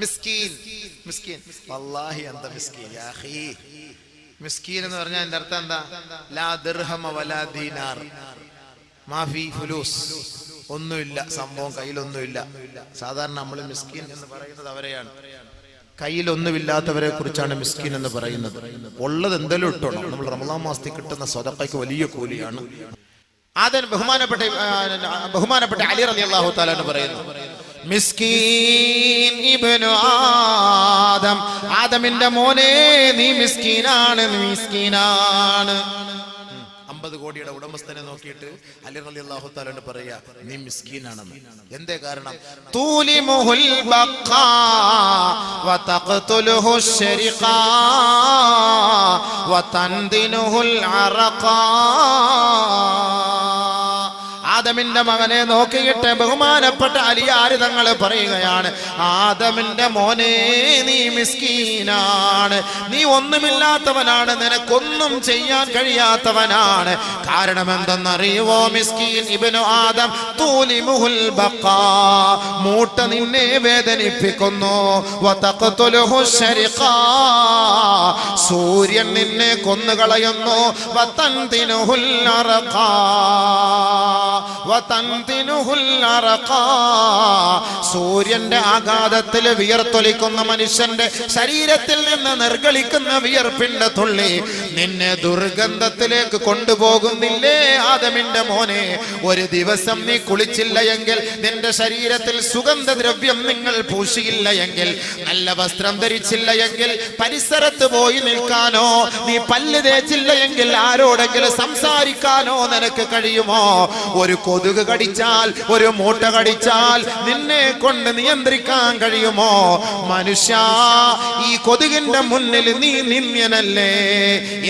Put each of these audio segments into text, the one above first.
മിസ്കീൻ. മിസ്കീൻ വല്ലാഹി അന്ത മിസ്കീൻ യാ അഖീ. മിസ്കീൻ എന്ന് പറഞ്ഞാൽ അതിന്റെ അർത്ഥം എന്താ? ലാ ദിർഹമ വലാ ദീനാർ മാഫി ഫുലൂസ്. ഒന്നുമില്ല, സംഭവം കയ്യിലൊന്നുമില്ല. സാധാരണ നമ്മൾ മിസ്കീൻ എന്ന് പറയുന്നത് അവരെയാണ്. കയ്യിലൊന്നുമില്ലാത്തവരെ കുറിച്ചാണ് മിസ്കീൻ എന്ന് പറയുന്നത്. ഉള്ളത് എന്തെങ്കിലും ഇട്ടോണം. നമ്മൾ റമളാൻ മാസത്തിൽ കിട്ടുന്ന സ്വതക്കയ്ക്ക് വലിയ കൂലിയാണ്. ആദം ബഹുമാനപ്പെട്ട അലി റളിയല്ലാഹു തആല പറയുന്നു, മിസ്കീൻ ഇബ്നു ആദം, ആദമിന്റെ മോനെ നീ മിസ്കീനാണ്, നീ മിസ്കീനാണ്. 50 കോടിയുടെ ഉടമസ്ഥനെ നോക്കിയിട്ട് അലി റളിയല്ലാഹു തആല പറയാ, നീ മിസ്കീനാണെന്ന്. എന്തേ കാരണം? തൂലിമുൽ ബഖാ വതഖ്തുലുഹു ശരിഖാ വതൻദിനുൽ അറഖാ. ആദമിന്റെ മകനെ നോക്കിയിട്ട് ബഹുമാനപ്പെട്ട അലിയാർ തങ്ങൾ പറയുകയാണ്, ആദമിന്റെ മോനെ നീ മിസ്കീനാണ്, നീ ഒന്നുമില്ലാത്തവനാണ്, നിനക്കൊന്നും ചെയ്യാൻ കഴിയാത്തവനാണ്. കാരണം എന്തെന്നറിയുവോ? മിസ്കീൻ ഇബ്നു ആദം തൂലിമുൽ ബഖാ, മൂട്ട നിന്നെ വേദനിപ്പിക്കുന്നു. വതഖ്തുലുഹു ശരിഖാ, സൂര്യൻ നിന്നെ കൊന്നുകളയുന്നു. വതൻദിനുൽ അറഖാ, സൂര്യന്റെ ആഘാതത്തിൽ വിയർത്തൊലിക്കുന്ന മനുഷ്യന്റെ ശരീരത്തിൽ നിന്ന് നിർഗളിക്കുന്ന വിയർപ്പിന്റെ തുള്ളി നിന്നെ ദുർഗന്ധത്തിലേക്ക് കൊണ്ടുപോകുന്നില്ലേ ആദമിന്റെ മോനെ? ഒരു ദിവസം നീ കുളിച്ചില്ല എങ്കിൽ, നിന്റെ ശരീരത്തിൽ സുഗന്ധദ്രവ്യം നിങ്ങൾ പൂശിയില്ല എങ്കിൽ, നല്ല വസ്ത്രം ധരിച്ചില്ല എങ്കിൽ, പരിസരത്ത് പോയി നിൽക്കാനോ, നീ പല്ല് തേച്ചില്ല എങ്കിൽ ആരോടെങ്കിലും സംസാരിക്കാനോ നിനക്ക് കഴിയുമോ? ഒരു കൊതുക് കടിച്ചാൽ, ഒരു മൂട്ട കടിച്ചാൽ നിന്നെ കൊണ്ട് നിയന്ത്രിക്കാൻ കഴിയുമോ? മനുഷ്യ, ഈ കൊതുകിന്റെ മുന്നിൽ നീ നിന്ദ്യനല്ലേ?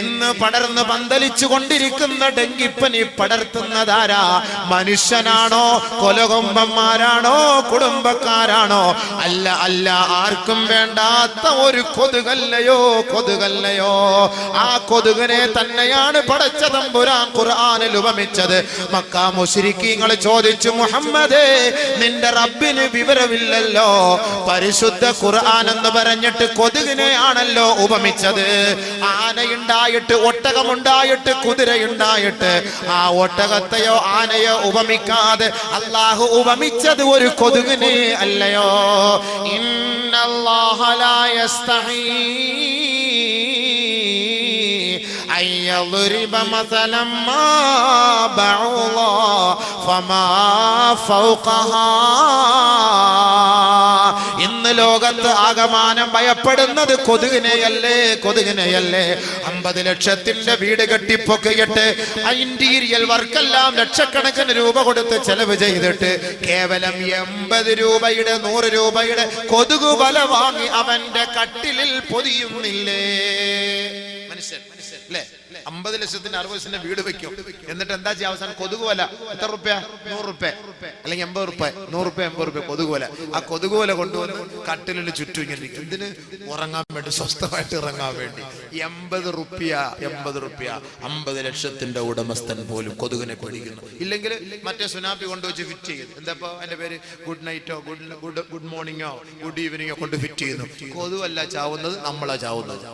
ഇന്ന് പടർന്ന് പന്തലിച്ചു കൊണ്ടിരിക്കുന്ന ഡെങ്കിപ്പനി പടർത്തുന്നതാരാ? മനുഷ്യനാണോ? കൊലകൊമ്പന്മാരാണോ? കുടുംബക്കാരാണോ? അല്ല, അല്ല, ആർക്കും വേണ്ടാത്ത ഒരു കൊതുകല്ലയോ, കൊതുകല്ലയോ? ആ കൊതുകിനെ തന്നെയാണ് പടച്ച തമ്പുരാൻ ഖുർആനിൽ ഉപമിച്ചത്. മക്ക മുശ്രിക്കീങ്ങൾ ചോദിച്ചു, മുഹമ്മദേ നിന്റെ റബ്ബിന് വിവരമില്ലല്ലോ, പരിശുദ്ധ ഖുർആൻ എന്ന് പറഞ്ഞിട്ട് കൊതുകിനെ ആണല്ലോ ഉപമിച്ചത്. ആനയുണ്ടായിട്ട്, ഒട്ടകമുണ്ടായിട്ട്, കുതിരയുണ്ടായിട്ട് ആ ഒട്ടകത്തെയോ ആനയോ ഉപമിക്കാതെ അല്ലാഹു ഉപമിച്ചത് ഒരു കൊതുകിനെ അല്ലയോ? ഇന്നല്ലാഹ ലാ യസ്തഹീ يضرب مثلا ما بعوضا فما فوقها. ഇന്ന് ലോകത്ത് ആകമാനം ഭയപ്പെടുന്നത് കൊതുകിനെയല്ലേ, കൊതുകിനെയല്ലേ? 50 ലക്ഷത്തിന്റെ വീട് കെട്ടിപ്പൊക്കിയിട്ട് ഇന്റീരിയൽ വർക്കെല്ലാം ലക്ഷക്കണക്കിന് രൂപ കൊടുത്ത് ചെലവ് ചെയ്തിട്ട് കേവലം 80 രൂപയുടെ 100 രൂപയുടെ കൊതുകു വല വാങ്ങി അവന്റെ കട്ടിലിൽ പൊതിയുന്നില്ലേ മനുഷ്യൻ? 50 ലക്ഷത്തിന് 60 ലക്ഷത്തിന്റെ വീട് വെക്കും. എന്നിട്ട് എന്താ ചെയ്യുക? അവസാനം കൊതുകുവല എത്ര റുപ്യ? 100 റുപ്യ അല്ലെങ്കിൽ 80 റുപ്യ, 100 റുപ്യ 80 റുപ്യ കൊതുകുവല. ആ കൊതുകുവല കൊണ്ടുവന്ന് കട്ടിലിന് ചുറ്റും ഇങ്ങനെ ഇരിക്കും. ഇതിന് ഉറങ്ങാൻ വേണ്ടി, സ്വസ്ഥമായിട്ട് ഇറങ്ങാൻ വേണ്ടി. 80 റുപ്യ 50 ലക്ഷത്തിന്റെ ഉടമസ്ഥൻ പോലും കൊതുകിനെ പേടിക്കുന്നു. ഇല്ലെങ്കിൽ മറ്റേ സുനാപ്പി കൊണ്ടുവച്ച് ഫിറ്റ് ചെയ്യുന്നു. എന്താ അതിന്റെ പേര്? ഗുഡ് നൈറ്റോ, ഗുഡ് മോർണിംഗോ, ഗുഡ് ഈവനിങ്ങോ കൊണ്ട് ഫിറ്റ് ചെയ്യുന്നു. കൊതുവല്ല ചാവുന്നത്, നമ്മളാ ചാവുന്നത്.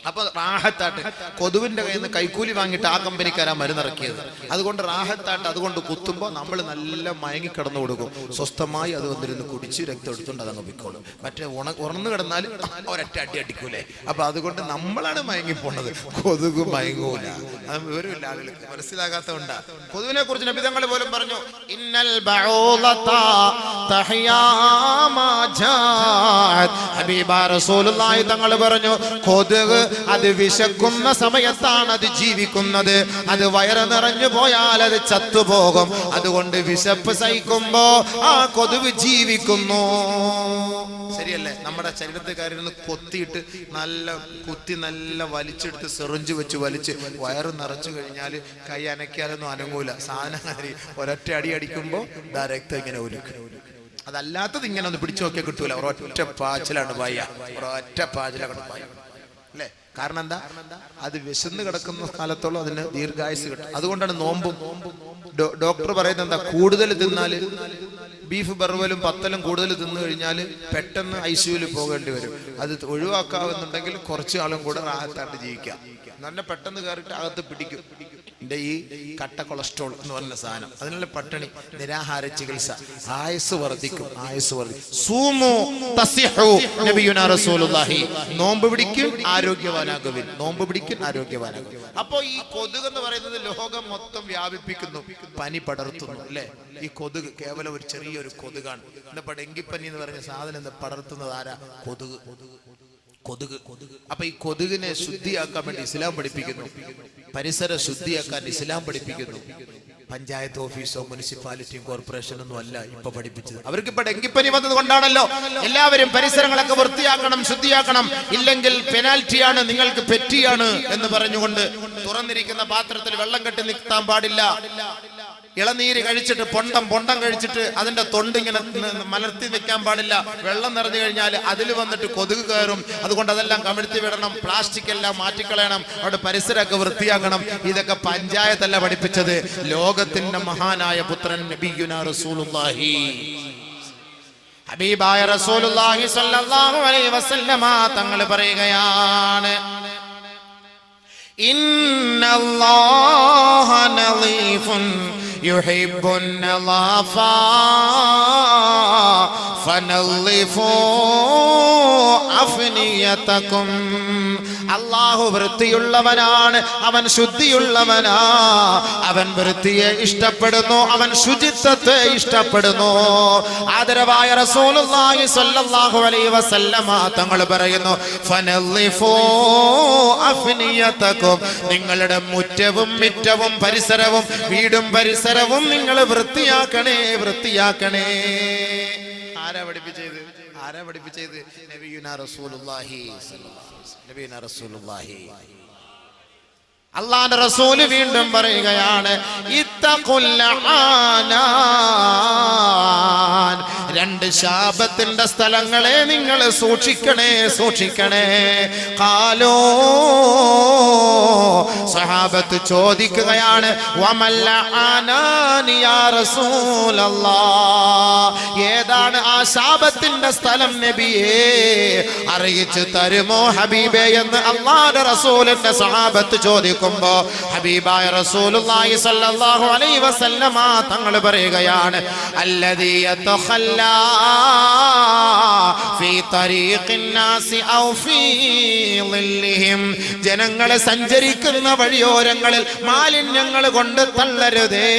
അപ്പൊ റാഹത്താട്ട് കൊതുവിന്റെ കയ്യിൽ നിന്ന് കൈക്കൂലി വാങ്ങിയിട്ട് ആ കമ്പനിക്കാരാ മരുന്നിറക്കിയത്. അതുകൊണ്ട് റാഹത്താട്ട് അതുകൊണ്ട് കുത്തുമ്പോൾ നമ്മൾ നല്ല മയങ്ങി കിടന്നു കൊടുക്കും. സ്വസ്ഥമായി അത് വന്നിരുന്ന് കുടിച്ച് രക്തം എടുത്തുകൊണ്ട് അതങ്ങ് പൊയ്ക്കോളും. മറ്റേ ഉണർന്നു കിടന്നാൽ ഒരൊറ്റ അടി അടിക്കൂലേ? അപ്പൊ അതുകൊണ്ട് നമ്മളാണ് മയങ്ങിപ്പോണത്, കൊതുക് മയങ്ങൂല. അത് വിവരമില്ല ആളുകൾക്ക്, മനസ്സിലാകാത്തതുകൊണ്ടാ. കൊതുവിനെ കുറിച്ച് നബി തങ്ങൾ പോലും പറഞ്ഞു, ഇന്നൽ ബഊളത തഹ്യാ മാ ജാഅത്. ഹബീബ റസൂലുള്ളാഹി തങ്ങൾ പറഞ്ഞു, കൊതുക് അത് വിശക്കുന്ന സമയത്താണ് അത് ജീവിക്കുന്നത്. അത് വയറ് നിറഞ്ഞു പോയാൽ അത് ചത്തുപോകും. അതുകൊണ്ട് വിശപ്പ് സഹിക്കുമ്പോ ആ കൊതുക് ജീവിക്കുന്നു. ശരിയല്ലേ? നമ്മുടെ ശരീരത്തെ കാര്യത്തിൽ കൊത്തിയിട്ട് നല്ല കുത്തി നല്ല വലിച്ചെടുത്ത് സെറിഞ്ച് വെച്ച് വലിച്ച് വയറ് നിറച്ചു കഴിഞ്ഞാൽ കൈ അനക്കാനൊന്നും അനങ്ങൂല. സാധനം ഒരൊറ്റ അടി അടിക്കുമ്പോ രക്തം ഇങ്ങനെ ഒലിക്കും. അതല്ലാത്തത് ഇങ്ങനെ ഒന്ന് പിടിച്ചു നോക്കിയാൽ കിട്ടൂല. ഒരൊറ്റ പാച്ചിലാണ് പായ, ഒരൊറ്റ പാച്ചിലാണ് പായ അല്ലേ? കാരണം എന്താ? അത് വിശന്ന് കിടക്കുന്ന കാലത്തോളം അതിന് ദീർഘായുസ് കിട്ടും. അതുകൊണ്ടാണ് നോമ്പും. ഡോക്ടർ പറയുന്നത് എന്താ? കൂടുതൽ തിന്നാല് ബീഫ് ബർവലും പത്തലും കൂടുതൽ തിന്നു കഴിഞ്ഞാൽ പെട്ടെന്ന് ഐസിയുവിൽ പോകേണ്ടി വരും. അത് ഒഴിവാക്കാവുന്നുണ്ടെങ്കിൽ കുറച്ച് ആളും കൂടെ റാഹത്തായിട്ട് ജീവിക്കാം. നല്ല പെട്ടെന്ന് കയറിയിട്ട് അകത്ത് പിടിക്കും എൻ്റെ ഈ കട്ട കൊളസ്ട്രോൾ എന്ന് പറഞ്ഞ സാധനം. അതിനുള്ള പട്ടിണി, നിരാഹാര ചികിത്സ, ആയുസ് വർദ്ധിക്കും. സൂമു തസിഹു നബിയുനാ റസൂലുള്ളാഹി. നോമ്പ് പിടിക്കും ആരോഗ്യവാനാകുവിൻ. അപ്പോ ഈ കൊതുക് എന്ന് പറയുന്നത് ലോകം മൊത്തം വ്യാപിപ്പിക്കുന്നു, പനി പടർത്തുന്നു അല്ലെ? ഈ കൊതുക് കേവലം ഒരു ചെറിയൊരു കൊതുകാണ്. ഇന്നിപ്പോ ഡെങ്കിപ്പനി എന്ന് പറഞ്ഞ സാധനം പടർത്തുന്നത് ആരാ? കൊതുക്. അപ്പൊ ഈ കൊതുകിനെ ശുദ്ധിയാക്കാൻ വേണ്ടി ഇസ്ലാം പഠിപ്പിക്കുന്നു, പരിസര ശുദ്ധിയാക്കാൻ ഇസ്ലാം പഠിപ്പിക്കുന്നു. പഞ്ചായത്ത് ഓഫീസോ മുനിസിപ്പാലിറ്റിയും കോർപ്പറേഷനും ഒന്നും അല്ല ഇപ്പൊ പഠിപ്പിച്ചത്. അവർക്ക് ഇപ്പൊ ഡെങ്കിപ്പനി വന്നത് കൊണ്ടാണല്ലോ എല്ലാവരും പരിസരങ്ങളൊക്കെ വൃത്തിയാക്കണം, ശുദ്ധിയാക്കണം, ഇല്ലെങ്കിൽ പെനാൽറ്റിയാണ്, നിങ്ങൾക്ക് പെറ്റിയാണ് എന്ന് പറഞ്ഞുകൊണ്ട് തുറന്നിരിക്കുന്ന പാത്രത്തിൽ വെള്ളം കെട്ടി നിർത്താൻ പാടില്ല. ഇളനീര് കഴിച്ചിട്ട് പൊണ്ടം കഴിച്ചിട്ട് അതിന്റെ തൊണ്ടിങ്ങനെ മലർത്തി വെക്കാൻ പാടില്ല. വെള്ളം നിറഞ്ഞു കഴിഞ്ഞാൽ അതിൽ വന്നിട്ട് കൊതുക് കയറും. അതുകൊണ്ട് അതെല്ലാം കമിഴ്ത്തി വിടണം, പ്ലാസ്റ്റിക് എല്ലാം മാറ്റിക്കളയണം, അവിടെ പരിസരമൊക്കെ വൃത്തിയാക്കണം. ഇതൊക്കെ പഞ്ചായത്തല്ല പഠിപ്പിച്ചത്, ലോകത്തിന്റെ മഹാനായ പുത്രൻ നബിയുനാ റസൂലുള്ളാഹി. ഹബീബായ റസൂലുള്ളാഹി സ്വല്ലല്ലാഹു അലൈഹി വസല്ലമ തങ്ങൾ പറയുകയാണ്, ഇന്നല്ലാഹ നളീഫുൻ യുഹിബ്ബുൻ നളാഫ ഫനളിഫു അഫ്നിയതകും. അല്ലാഹു വൃത്തിയുള്ളവനാണ്, അവൻ ശുദ്ധിയുള്ളവനാ, അവൻ വൃത്തിയെ ഇഷ്ടപ്പെടുന്നു, അവൻ ശുചിത്വത്തെ ഇഷ്ടപ്പെടുന്നു. ആദരവായ റസൂലുള്ളാഹി സ്വല്ലല്ലാഹു അലൈഹി വസല്ലമ തങ്ങൾ പറയുന്നു, ഫനളിഫു അഫ്നിയതകും. നിങ്ങളുടെ മുറ്റവും മിറ്റവും പരിസരവും വീടും പരിസരവും നിങ്ങൾ വൃത്തിയാക്കണേ. ആരാ പഠിപ്പിച്ചത്? നബിയുനാ റസൂലുള്ളാഹി. അല്ലാഹുവിന്റെ റസൂല് വീണ്ടും പറയുകയാണ്, ഇത്തഖുൽ ആനാൻ. രണ്ട് ശാപത്തിന്റെ സ്ഥലങ്ങളെ നിങ്ങൾ സൂക്ഷിക്കണേ. ഖാലൂ, സഹാബത്ത് ചോദിക്കുകയാണ്, വമല്ല ആനാനി യാ റസൂലല്ലാഹ്. ഏതാണ് ആ ശാപത്തിന്റെ സ്ഥലം നബിയേ, അറിയിച്ചു തരുമോ ഹബീബേ എന്ന് അല്ലാഹുവിന്റെ റസൂലിന്റെ സഹാബത്ത് ചോദിക്കുമ്പോ ഹബീബായ റസൂലുള്ളാഹി സ്വല്ലല്ലാഹു അലൈഹി വസല്ലമ തങ്ങൾ പറയുകയാണ്, അല്ലദീ യതഖല്ല ഫീ തരീഖിൻ നാസി ഔ ഫീ ളില്ലിഹിം. ജനങ്ങളെ സഞ്ചരിക്കുന്ന വഴിയോരങ്ങളിൽ മാലിന്യങ്ങൾ കൊണ്ട് തള്ളരുതേ.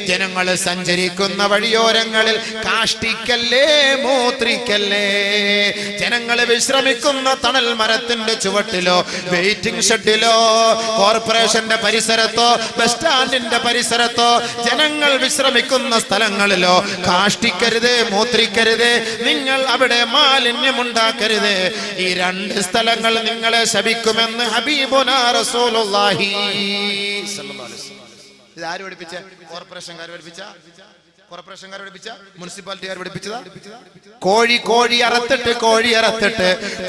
ജനങ്ങൾ സഞ്ചരിക്കുന്ന വഴിയോരങ്ങളിൽ കാഷ്ടിക്കല്ലേ, മൂത്രിക്കല്ലേ. ജനങ്ങൾ വിശ്രമിക്കുന്ന തണൽ മരത്തിന്റെ ചുവട്ടിലോ വെയിറ്റിംഗ് ഷെഡിലോ കോർപ്പറേഷന്റെ പരിസരത്തോ ബസ് സ്റ്റാൻഡിന്റെ പരിസരത്തോ ജനങ്ങൾ വിശ്രമിക്കുന്ന സ്ഥലങ്ങളിലോ കാഷ്ടിക്കരുത്, മൂത്രിക്കരുത്. നിങ്ങൾ അവിടെ മാലിന്യമുണ്ടാക്കരുത്. ഈ രണ്ട് സ്ഥലങ്ങൾ നിങ്ങളെ ശപിക്കുമെന്ന് ഹബീബുനാ റസൂലുള്ളാഹി സ്വല്ലല്ലാഹു അലൈഹി വസല്ലം. ഇത് ആര് പഠിപ്പിച്ച? കോർപ്പറേഷൻകാർ പഠിപ്പിച്ച മുനിസിപ്പാലിറ്റിക്കാർ പഠിപ്പിച്ചതാ? കോഴി അറുത്തിട്ട്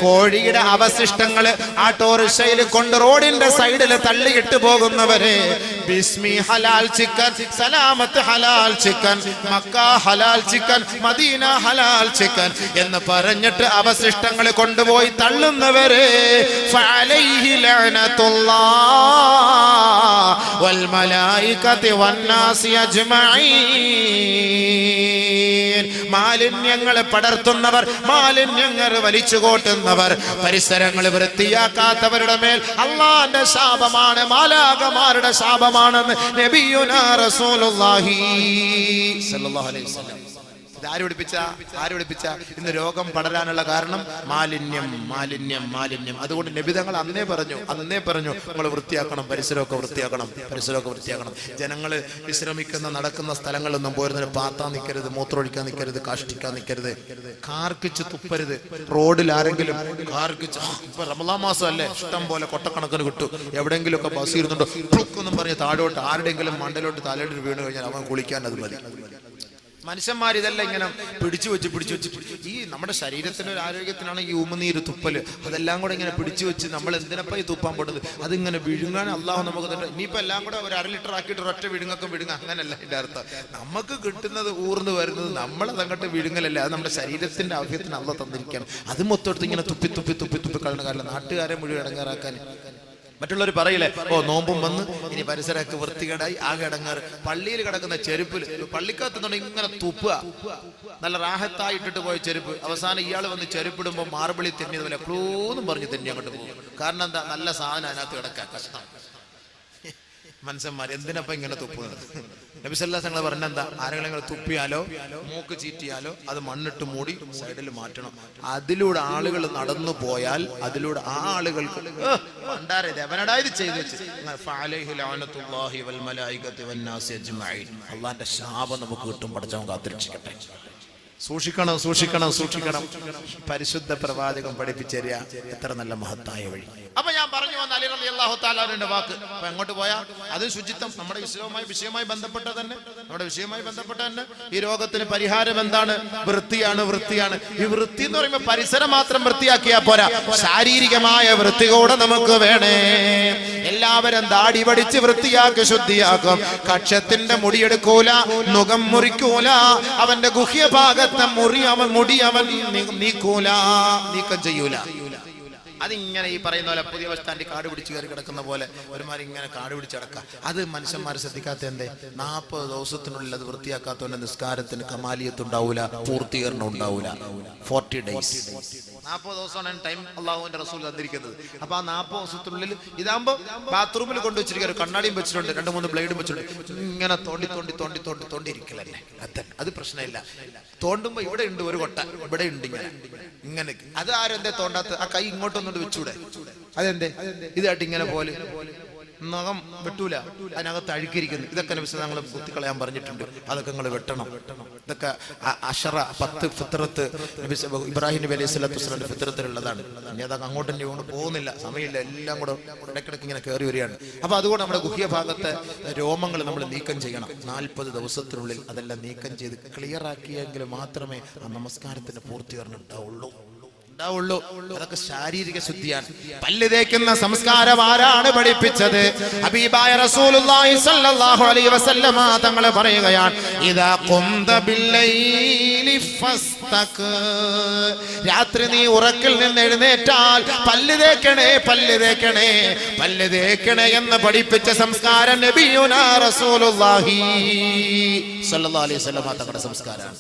കോഴിയുടെ അവശിഷ്ടങ്ങള് ഓട്ടോറിക്ഷയിൽ കൊണ്ട് റോഡിന്റെ സൈഡിൽ തള്ളിയിട്ട് പോകുന്നവരെ ബിസ്മി ഹലാൽ ചിക്കൻ, സലാമത്ത് ഹലാൽ ചിക്കൻ, മക്ക ഹലാൽ ചിക്കൻ, മദീന ഹലാൽ ചിക്കൻ എന്ന് പറഞ്ഞിട്ട് അവശിഷ്ടങ്ങൾ കൊണ്ടുപോയി തള്ളുന്നവരെ ഫഅലൈഹി ലഅനത്തുല്ലാഹ് വൽ മലായികതി വന്നാസി അജ്മഈൻ. മാലിന്യങ്ങൾ പടർത്തുന്നവർ, മാലിന്യങ്ങൾ വലിച്ചു കോട്ടുന്നവർ, പരിസരങ്ങൾ വൃത്തിയാക്കാത്തവരുടെ മേൽ അല്ലാഹുവിന്റെ ശാപമാണ്, മാലാഖമാരുടെ ശാപമാണെന്ന് നബിയുനാ റസൂലുള്ളാഹി സ്വല്ലല്ലാഹു അലൈഹി വസല്ലം. ആര് പഠിപ്പിച്ച? ഇന്ന് രോഗം പടരാനുള്ള കാരണം മാലിന്യം. അതുകൊണ്ട് നബി തങ്ങൾ അന്നേ പറഞ്ഞു നമ്മൾ വൃത്തിയാക്കണം, പരിസരമൊക്കെ വൃത്തിയാക്കണം. ജനങ്ങൾ വിശ്രമിക്കുന്ന നടക്കുന്ന സ്ഥലങ്ങളിലൊന്നും പോരുന്നതിന് പാത്താൻ നിൽക്കരുത്, മൂത്രമൊഴിക്കാൻ നിൽക്കരുത്, കാഷ്ടിക്കാൻ നിൽക്കരുത്, കാർക്കിച്ച് തുപ്പരുത്. റോഡിൽ ആരെങ്കിലും കാർക്കിച്ച്, ഇപ്പൊ റമളാൻ മാസം അല്ലേ, ഇഷ്ടം പോലെ കൊട്ടക്കണക്കിന് കിട്ടും. എവിടെയെങ്കിലും ഒക്കെ ബസ് ഇരുന്നുണ്ടോ പ്ലുക്കൊന്നും പറഞ്ഞ് താഴോട്ട് ആരുടെയെങ്കിലും മണ്ടലോട്ട് തലയിട്ട് വീണ് കഴിഞ്ഞാൽ അവൻ കുളിക്കാൻ അത് മതി. മനുഷ്യന്മാർ ഇതെല്ലാം ഇങ്ങനെ പിടിച്ചു വെച്ച് ഈ നമ്മുടെ ശരീരത്തിന്റെ ഒരു ആരോഗ്യത്തിനാണ് ഈ ഉമിനീര് തുപ്പല്, അതെല്ലാം കൂടെ ഇങ്ങനെ പിടിച്ചു വെച്ച് നമ്മൾ എന്തിനപ്പോ ഈ തുപ്പാൻ പോട്ടത്, അതിങ്ങനെ വിഴുങ്ങാൻ അള്ളാഹു നമുക്ക് തന്നെ. ഇനിയിപ്പോ എല്ലാം കൂടെ ഒരു 1/2 ലിറ്റർ ആക്കിയിട്ട് ഒരൊറ്റ വിഴുങ്ങ, അങ്ങനല്ല ഇതിന്റെ അർത്ഥം. നമുക്ക് കിട്ടുന്നത് ഊർന്ന് വരുന്നത് നമ്മളതങ്ങോട്ട് വിഴുങ്ങലല്ല, അത് നമ്മുടെ ശരീരത്തിന്റെ ആവശ്യത്തിന് അള്ളാഹ് തന്നിരിക്കുകയാണ്. അത് മൊത്തം ഇങ്ങനെ തുപ്പി കളഞ്ഞ കാരണം നാട്ടുകാരെ മുഴുവൻ ഇടങ്ങാറാക്കാൻ. മറ്റുള്ളവർ പറയില്ലേ, നോമ്പും വന്ന് ഇനി പരിസരമൊക്കെ വൃത്തികേടായി ആകെ ഇടങ്ങാറ്. പള്ളിയിൽ കിടക്കുന്ന ചെരുപ്പിൽ പള്ളിക്കകത്തുനിന്ന് ഇങ്ങനെ തുപ്പുക, നല്ല റാഹത്തായിട്ടിട്ട് പോയ ചെരുപ്പ്, അവസാനം ഇയാൾ വന്ന് ചെരുപ്പിടുമ്പോൾ മാർബിളി തെന്നിയതുപോലെ ക്ലൂന്നും പറഞ്ഞ് തെന്നി അങ്ങോട്ട് പോകും. കാരണം എന്താ, നല്ല സാധനം അതിനകത്ത് കിടക്കാൻ കഷ്ടം. മനുഷ്യന്മാർ എന്തിനപ്പം ഇങ്ങനെ തുപ്പുന്നത്? നബി സല്ലല്ലാഹു അലൈഹി വസല്ലം പറഞ്ഞെന്താ, ആരെങ്കിലും തുപ്പിയാലോ മൂക്ക് ചീറ്റിയാലോ അത് മണ്ണിട്ട് മൂടി സൈഡിൽ മാറ്റണം. അതിലൂടെ ആളുകൾ നടന്നു പോയാൽ അതിലൂടെ ആ ആളുകൾക്ക് അവനടായത് ചെയ്തു വെച്ച് അള്ളാന്റെ ശാപം നമുക്ക് കിട്ടും. പഠിച്ചവൻ കാത്തിരക്ഷിക്കട്ടെ. സൂക്ഷിക്കണം. പരിശുദ്ധ പ്രവാചകൻ പഠിപ്പിച്ചേരിയ എത്ര നല്ല മഹത്തായ വഴി. അപ്പൊ ഞാൻ പറഞ്ഞു വന്ന അലി റളിയല്ലാഹു തആല അൻഹുവിന്റെ വാക്ക്. അപ്പൊ എങ്ങോട്ട് പോയാ അത് ശുചിത്വം, നമ്മുടെ വിഷയവുമായി ബന്ധപ്പെട്ട തന്നെ. ഈ രോഗത്തിന് പരിഹാരം എന്താണ്? വൃത്തിയാണ്. ഈ വൃത്തി എന്ന് പറയുമ്പോൾ പരിസരം മാത്രം വൃത്തിയാക്കിയാ പോരാ, ശാരീരികമായ വൃത്തി കൂടെ നമുക്ക് വേണേ. എല്ലാവരും ദാടി പഠിച്ച് വൃത്തിയാക്കി ശുദ്ധിയാക്കും. കക്ഷത്തിന്റെ മുടിയെടുക്കൂല, നുകം മുറിക്കൂല, അവന്റെ ഗുഹ്യഭാഗത്തെ മുടി അവൻ നീക്കം ചെയ്യൂല. അതിങ്ങനെ ഈ പറയുന്ന പോലെ പുതിയ ബസ് സ്റ്റാൻഡിൽ കാട് പിടിച്ച് കയറി കിടക്കുന്ന പോലെ ഒരുമാതിരി ഇങ്ങനെ കാട് പിടിച്ചടക്കുക. അത് മനുഷ്യന്മാർ ശ്രദ്ധിക്കാത്ത എന്തേ? 40 ദിവസത്തിനുള്ളിൽ അത് വൃത്തിയാക്കാത്തവന്റെ നിസ്കാരത്തിന് കമാലിയത്തുണ്ടാവൂല, പൂർത്തീകരണം ഉണ്ടാവൂല. 40 days, 40 ദിവസമാണ് ടൈം അള്ളാഹുവിന്റെ റസൂൽ തന്നിരിക്കുന്നത്. അപ്പൊ ആ 40 ദിവസത്തിനുള്ളിൽ ഇതാകുമ്പോ ബാത്റൂമിൽ കൊണ്ടുവച്ചിരിക്കുക, ഒരു കണ്ണാടിയും വെച്ചിട്ടുണ്ട്, 2-3 ബ്ലേഡും വെച്ചിട്ടുണ്ട്. ഇങ്ങനെ തോണ്ടി ഇരിക്കലല്ലേ അത് പ്രശ്നമില്ല. തോണ്ടുമ്പോ ഇവിടെ ഉണ്ട് ഒരു കൊട്ട, ഇവിടെ ഉണ്ട് ഇങ്ങനെ. അത് ആരും എന്തേ തോണ്ടാത്ത? ആ കൈ ഇങ്ങോട്ടൊന്നുകൊണ്ട് വെച്ചൂടെ? അതെന്തേ ഇതായിട്ട് ഇങ്ങനെ പോലെ നഖം വെട്ടൂല, അതിനകത്ത് അഴുക്കിരിക്കുന്നു. ഇതൊക്കെ ഞങ്ങൾ കുത്തിക്കളയാൻ പറഞ്ഞിട്ടുണ്ട്. അതൊക്കെ നിങ്ങൾ വെട്ടണം. ഇതൊക്കെ 10 ഫിത്രത്ത് ഇബ്രാഹിം നബി അലൈഹി സ്വലാത്തു വസ്സലാമിന്റെ ഫിത്രത്തിലുള്ളതാണ്. ഇനി അതൊക്കെ അങ്ങോട്ട് തന്നെ കൊണ്ട് പോകുന്നില്ല, സമയമില്ല, എല്ലാം കൂടെ ഇടയ്ക്കിടയ്ക്ക് ഇങ്ങനെ കയറി വരികയാണ്. അപ്പൊ അതുകൊണ്ട് നമ്മുടെ ഗുഹ്യഭാഗത്തെ രോമങ്ങൾ നമ്മൾ നീക്കം ചെയ്യണം. 40 ദിവസത്തിനുള്ളിൽ അതെല്ലാം നീക്കം ചെയ്ത് ക്ലിയർ ആക്കിയെങ്കിൽ മാത്രമേ ആ നമസ്കാരത്തിന്റെ പൂർത്തീകരണം ഉണ്ടാവുള്ളൂ. അതൊക്കെ ശാരീരിക ശുദ്ധിയാണ്. പല്ല് തേക്കുന്ന സംസ്കാരം ആരാണ് പഠിപ്പിച്ചത്? ഹബീബായ റസൂലുള്ളാഹി സ്വല്ലല്ലാഹു അലൈഹി വസല്ലമ തങ്ങൾ പറയുകയാണ്, ഇദാ ഖുംത ബില്ലൈലി ഫസ്തക്, രാത്രി നീ ഉറക്കിൽ നിന്ന് എഴുന്നേറ്റാൽ പല്ല് തേക്കണേ എന്ന് പഠിപ്പിച്ച സംസ്കാരം നബിയുനാ റസൂലുള്ളാഹി സ്വല്ലല്ലാഹു അലൈഹി വസല്ലമ തങ്ങളുടെ സംസ്കാരമാണ്.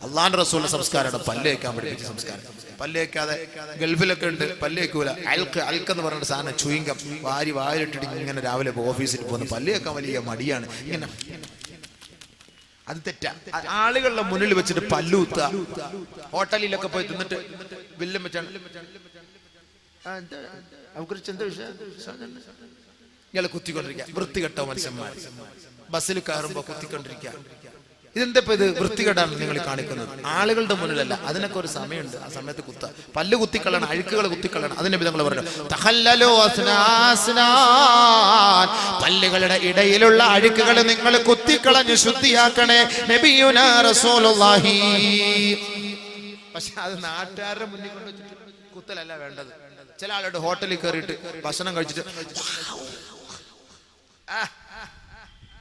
അള്ളാന്റെ റസൂലിന്റെ സംസ്കാരമാണ് പല്ല് തേക്കാൻ പഠിപ്പിച്ച സംസ്കാരം. പല്ല് തേക്കാതെ ഗൾഫിലൊക്കെ ഉണ്ട്, പല്ല് തേക്കൂല. അൽക്കെന്ന് പറഞ്ഞ സാധനം ചുയിങ്കം വാരിട്ടിട്ട് ഇങ്ങനെ രാവിലെ ഓഫീസിൽ പോകുന്ന പല്ല് തേക്കാൻ വലിയ മടിയാണ്. ഇങ്ങനെ അത് തെറ്റാ. ആളുകളുടെ മുന്നിൽ വെച്ചിട്ട് പല്ലുകുത്തുക, ഹോട്ടലിലൊക്കെ പോയി തിന്നിട്ട് ബില്ലും വെച്ചാണ് എന്താ വിഷയം, ഇയാളെ കുത്തിക്കൊണ്ടിരിക്കുക. വൃത്തികെട്ട മനുഷ്യന്മാർ ബസ്സിൽ കയറുമ്പോ കുത്തിക്കൊണ്ടിരിക്കുക. ഇതെന്താ ഇത്? വൃത്തികേടാണ് നിങ്ങൾ കാണിക്കുന്നത്. ആളുകളുടെ മുന്നിലല്ല, അതിനൊക്കെ ഒരു സമയമുണ്ട്. ആ സമയത്ത് പല്ല് കുത്തിക്കളണം, അഴുക്കുകൾ കുത്തിക്കളണം. അതിനെ ഞങ്ങൾ പറഞ്ഞു, പല്ലുകളുടെ ഇടയിലുള്ള അഴുക്കുകൾ നിങ്ങൾ കുത്തിക്കളഞ്ഞ് ശുദ്ധിയാക്കണേ നബിയുനാ റസൂലുള്ളാഹി. പക്ഷെ അത് നാട്ടുകാരുടെ മുന്നിൽ കൊണ്ട് കുത്തലല്ല വേണ്ടത്. ചില ആളുടെ ഹോട്ടലിൽ കയറിയിട്ട് ഭക്ഷണം കഴിച്ചിട്ട്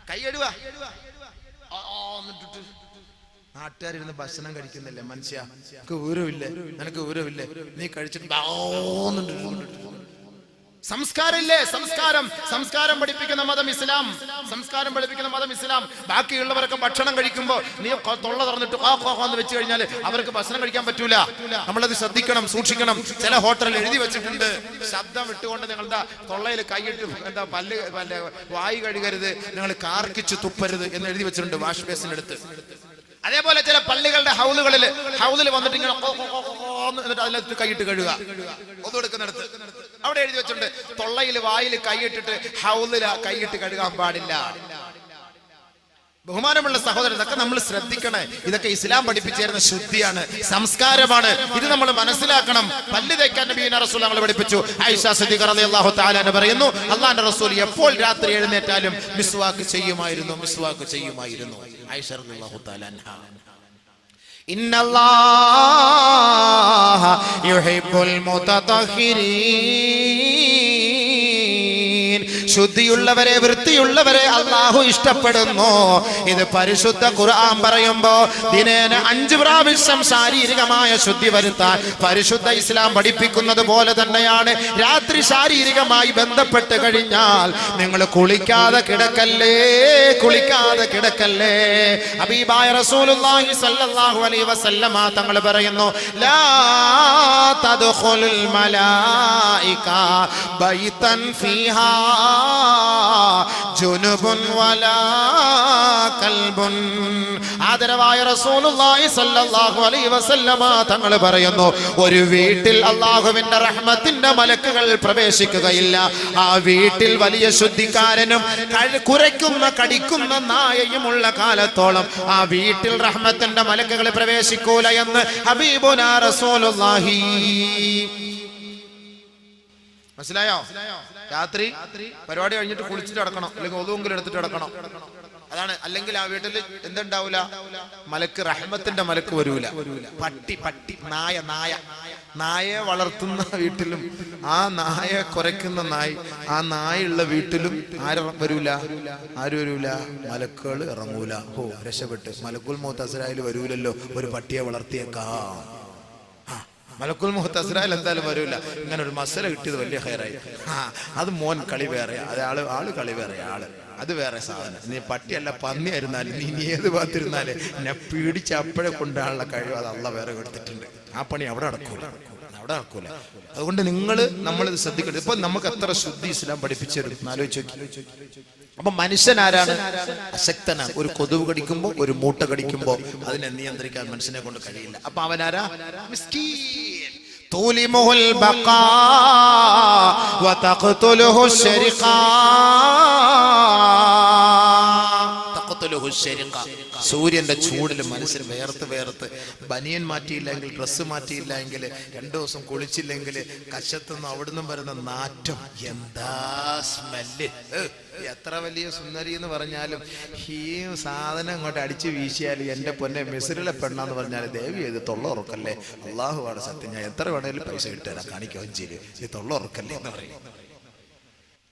കൈയടുക, നാട്ടുകാരിരുന്ന് ഭക്ഷണം കഴിക്കുന്നില്ലേ മനുഷ്യ, നിനക്ക് ഊരവില്ലേ, നീ കഴിച്ചിട്ട് സംസ്കാരമില്ലേ? സംസ്കാരം പഠിപ്പിക്കുന്ന മതം ഇസ്ലാം. ബാക്കിയുള്ളവരൊക്കെ ഭക്ഷണം കഴിക്കുമ്പോ നീ തൊള്ള തുറന്നിട്ട് എന്ന് വെച്ച് കഴിഞ്ഞാൽ അവർക്ക് ഭക്ഷണം കഴിക്കാൻ പറ്റൂല. നമ്മളത് ശ്രദ്ധിക്കണം, സൂക്ഷിക്കണം. ചില ഹോട്ടലിൽ എഴുതി വെച്ചിട്ടുണ്ട്, ശബ്ദം വിട്ടുകൊണ്ട് നിങ്ങളുടെ തൊള്ളയിൽ കൈയിട്ട് വായു കഴുകരുത്, നിങ്ങൾ കാർക്കിച്ച് തുപ്പരുത് എന്ന് എഴുതി വെച്ചിട്ടുണ്ട് വാഷ് ബേസിനടുത്ത്. അതേപോലെ ചില പള്ളികളുടെ ഹൗദിൽ വന്നിട്ട് ഇങ്ങനെ എന്നിട്ട് അതിനകത്ത് കൈയിട്ട് കഴുകുക. ഒന്നെടുക്കുന്നിടത്ത് അവിടെ എഴുതി വെച്ചിട്ടുണ്ട്, തൊള്ളയിൽ വായിൽ കൈയിട്ടിട്ട് ഹൗദിൽ കൈയിട്ട് കഴുകാൻ പാടില്ല. ബഹുമാനമുള്ള സഹോദരൻ, ഇതൊക്കെ നമ്മൾ ശ്രദ്ധിക്കണേ. ഇതൊക്കെ ഇസ്ലാം പഠിപ്പിച്ചു തരുന്ന ശുദ്ധിയാണ്, സംസ്കാരമാണ്. ഇത് നമ്മൾ മനസ്സിലാക്കണം. പല്ല് തേക്കാൻ നബിയുനാ റസൂൽ നമ്മൾ പഠിപ്പിച്ചു. ആയിഷ സിദ്ദീഖ റളിയല്ലാഹു തആല അൻഹ പറയുന്നു, അല്ലാഹുവിന്റെ റസൂൽ എപ്പോൾ രാത്രി എഴുന്നേറ്റാലും മിസ്വാക്ക് ചെയ്യുമായിരുന്നു. ആയിഷ റളിയല്ലാഹു തആല അൻഹ. ഇന്നല്ലാഹ യുഹിബ്ബുൽ മുതതഹിരീൻ, ശുദ്ധിയുള്ളവരെ, വൃത്തിയുള്ളവരെ അല്ലാഹു ഇഷ്ടപ്പെടുന്നു. ഇത് പരിശുദ്ധ ഖുർആൻ പറയുമ്പോ ദിനേന 5 പ്രാവശ്യം ശാരീരികമായ ശുദ്ധി വരുത്താൻ പരിശുദ്ധ ഇസ്ലാം പഠിപ്പിക്കുന്നത് പോലെ തന്നെയാണ്. രാത്രി ശാരീരികമായി ബന്ധപ്പെട്ട് കഴിഞ്ഞാൽ നിങ്ങൾ കുളിക്കാതെ കിടക്കല്ലേ. ഹബീബായ റസൂലുള്ളാഹി സ്വല്ലല്ലാഹു അലൈഹി വസല്ലമ തങ്ങൾ പറയുന്നു, ലാ തദ്ഖുലുൽ മലായിക ബൈതൻ ഫീഹാ ജുനുബുൻ വലാ കൽബുൻ. ആദരവായ റസൂലുള്ളാഹി സ്വല്ലല്ലാഹു അലൈഹി വസല്ലമ തങ്ങൾ പറയുന്നു, ഒരു വീട്ടിൽ അല്ലാഹുവിന്റെ റഹ്മത്തിന്റെ മലക്കുകൾ പ്രവേശിക്കുകയില്ല. ആ വീട്ടിൽ വലിയ ശുദ്ധിക്കാരനും കുരയ്ക്കുന്ന കടിക്കുന്ന നായയും ഉള്ള കാലത്തോളം ആ വീട്ടിൽ റഹ്മത്തിന്റെ മലക്കുകൾ പ്രവേശിക്കൂല എന്ന് ഹബീബുനാ റസൂലുള്ളാഹി. മനസ്സിലായോ? രാത്രി പരിപാടി കഴിഞ്ഞിട്ട് കുളിച്ചിട്ട് കിടക്കണം, അല്ലെങ്കിൽ ഒതുവെങ്കിലും എടുത്തിട്ട് കിടക്കണം. അതാണ്. അല്ലെങ്കിൽ ആ വീട്ടിൽ എന്തുണ്ടാവൂല? മലക്ക്, റഹ്മത്തിന്റെ മലക്ക് വരൂല. പട്ടി നായയെ വളർത്തുന്ന വീട്ടിലും ആ നായ കുരയ്ക്കുന്ന നായ്, ആ നായുള്ള വീട്ടിലും ആരും വരൂല. മലക്കുകൾ ഇറങ്ങൂല. രക്ഷപ്പെട്ട്. മലക്കുൽ മൗത്ത് അസ്രായേൽ വരൂലല്ലോ, ഒരു പട്ടിയെ വളർത്തിയേക്കാം. മലക്കുൽ മൗത്ത് അസ്രായേൽ എന്തായാലും വരൂല. ഇങ്ങനെ ഒരു മസല കിട്ടിയത് വലിയ ഹൈറായി. അത് മോൻ കളി വേറെ, അത് ആള് കളി വേറെ, അത് വേറെ സാധനം. നീ പട്ടിയല്ല പന്നിയായിരുന്നാലും നീ ഏത് ഭാഗത്തിരുന്നാലും എന്നെ പിടിച്ച് അപ്പോഴെ കൊണ്ടാണുള്ള കഴിവ് അത് അള്ളാഹ് വേറെ കൊടുത്തിട്ടുണ്ട്. ആ പണി അവിടെ നടക്കൂല. അതുകൊണ്ട് നമ്മളിത് ശ്രദ്ധിക്കരുത്. ഇപ്പൊ നമുക്ക് എത്ര ശുദ്ധി ഇസ്ലാം പഠിപ്പിച്ചു തരും ആലോചിച്ച് നോക്കി. അപ്പൊ മനുഷ്യൻ ആരാണ്? അശക്തനാണ്. ഒരു കൊതുവ് കടിക്കുമ്പോ, ഒരു മൂട്ട കടിക്കുമ്പോ അതിനെ നിയന്ത്രിക്കാൻ മനുഷ്യനെ കൊണ്ട് കഴിയില്ല. അപ്പൊ അവനാരാ? മിസ്കീൻ. തൂലിമുൽ ബഖാ വതഖ്തുലുഹു ശരിഖാ. സൂര്യന്റെ ചൂടിൽ മനുഷ്യൻ വേർത്ത് ബനിയൻ മാറ്റിയില്ലെങ്കിൽ, ഡ്രസ്സ് മാറ്റിയില്ലെങ്കിൽ, 2 ദിവസം കുളിച്ചില്ലെങ്കിൽ കശത്തുനിന്ന് അവിടുന്ന് വരുന്ന നാറ്റം, എന്താ സ്മെല്ല്! എത്ര വലിയ സുന്ദരി എന്ന് പറഞ്ഞാലും ഈ സാധനം അങ്ങോട്ട് അടിച്ചു വീശിയാൽ എന്റെ പൊന്നെ മിസ്രിലെ പെണ്ണാന്ന് പറഞ്ഞാൽ ദേവി ഇത് തൊള്ള ഉറക്കല്ലേ. അള്ളാഹുവാണ് സത്യം, ഞാൻ എത്ര വേണേലും പൈസ കിട്ടുക കാണിക്കുകയും ചെയ്യും. ഈ തൊള്ള ഉറക്കല്ലേ എന്ന് പറയും.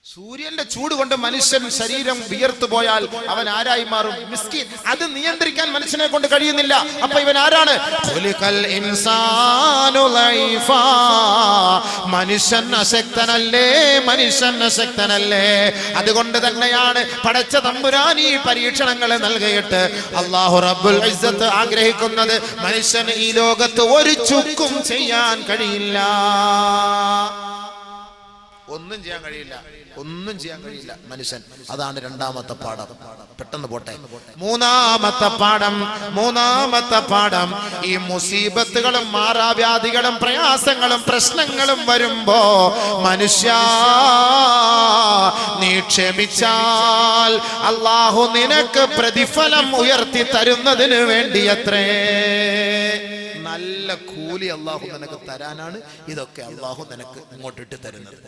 സൂര്യന്റെ ചൂട് കൊണ്ട് മനുഷ്യൻ ശരീരം വിയർത്തു പോയാൽ അവൻ ആരായി മാറും? മിസ്കീൻ. അത് നിയന്ത്രിക്കാൻ മനുഷ്യനെ കൊണ്ട് കഴിയുന്നില്ല. അപ്പൊ ഇവൻ ആരാണ്? മനുഷ്യൻ അശക്തനല്ലേ. അതുകൊണ്ട് തന്നെയാണ് പടച്ച തമ്പുരാൻ ഈ പരീക്ഷണങ്ങളെ നൽകിയിട്ട് അല്ലാഹു റബ്ബുൽ ഇസ്സത്ത് ആഗ്രഹിക്കുന്നത് മനുഷ്യന് ഈ ലോകത്ത് ഒരു ചുക്കും ചെയ്യാൻ കഴിയില്ല. ഒന്നും ചെയ്യാൻ കഴിയില്ല മനുഷ്യൻ. അതാണ് 2ാമത്തെ പാഠം. പെട്ടെന്ന് പോട്ടെ. മൂന്നാമത്തെ പാഠം ഈ മുസീബത്തുകളും മാറാവ്യാധികളും പ്രയാസങ്ങളും പ്രശ്നങ്ങളും വരുമ്പോ മനുഷ്യ നീ ക്ഷമിച്ചാൽ അല്ലാഹു നിനക്ക് പ്രതിഫലം ഉയർത്തി തരുന്നതിന് വേണ്ടിയത്രേ. നല്ല കൂലി അല്ലാഹു നിനക്ക് തരാനാണ് ഇതൊക്കെ അല്ലാഹു നിനക്ക് ഇങ്ങോട്ടിട്ട് തരുന്നത്.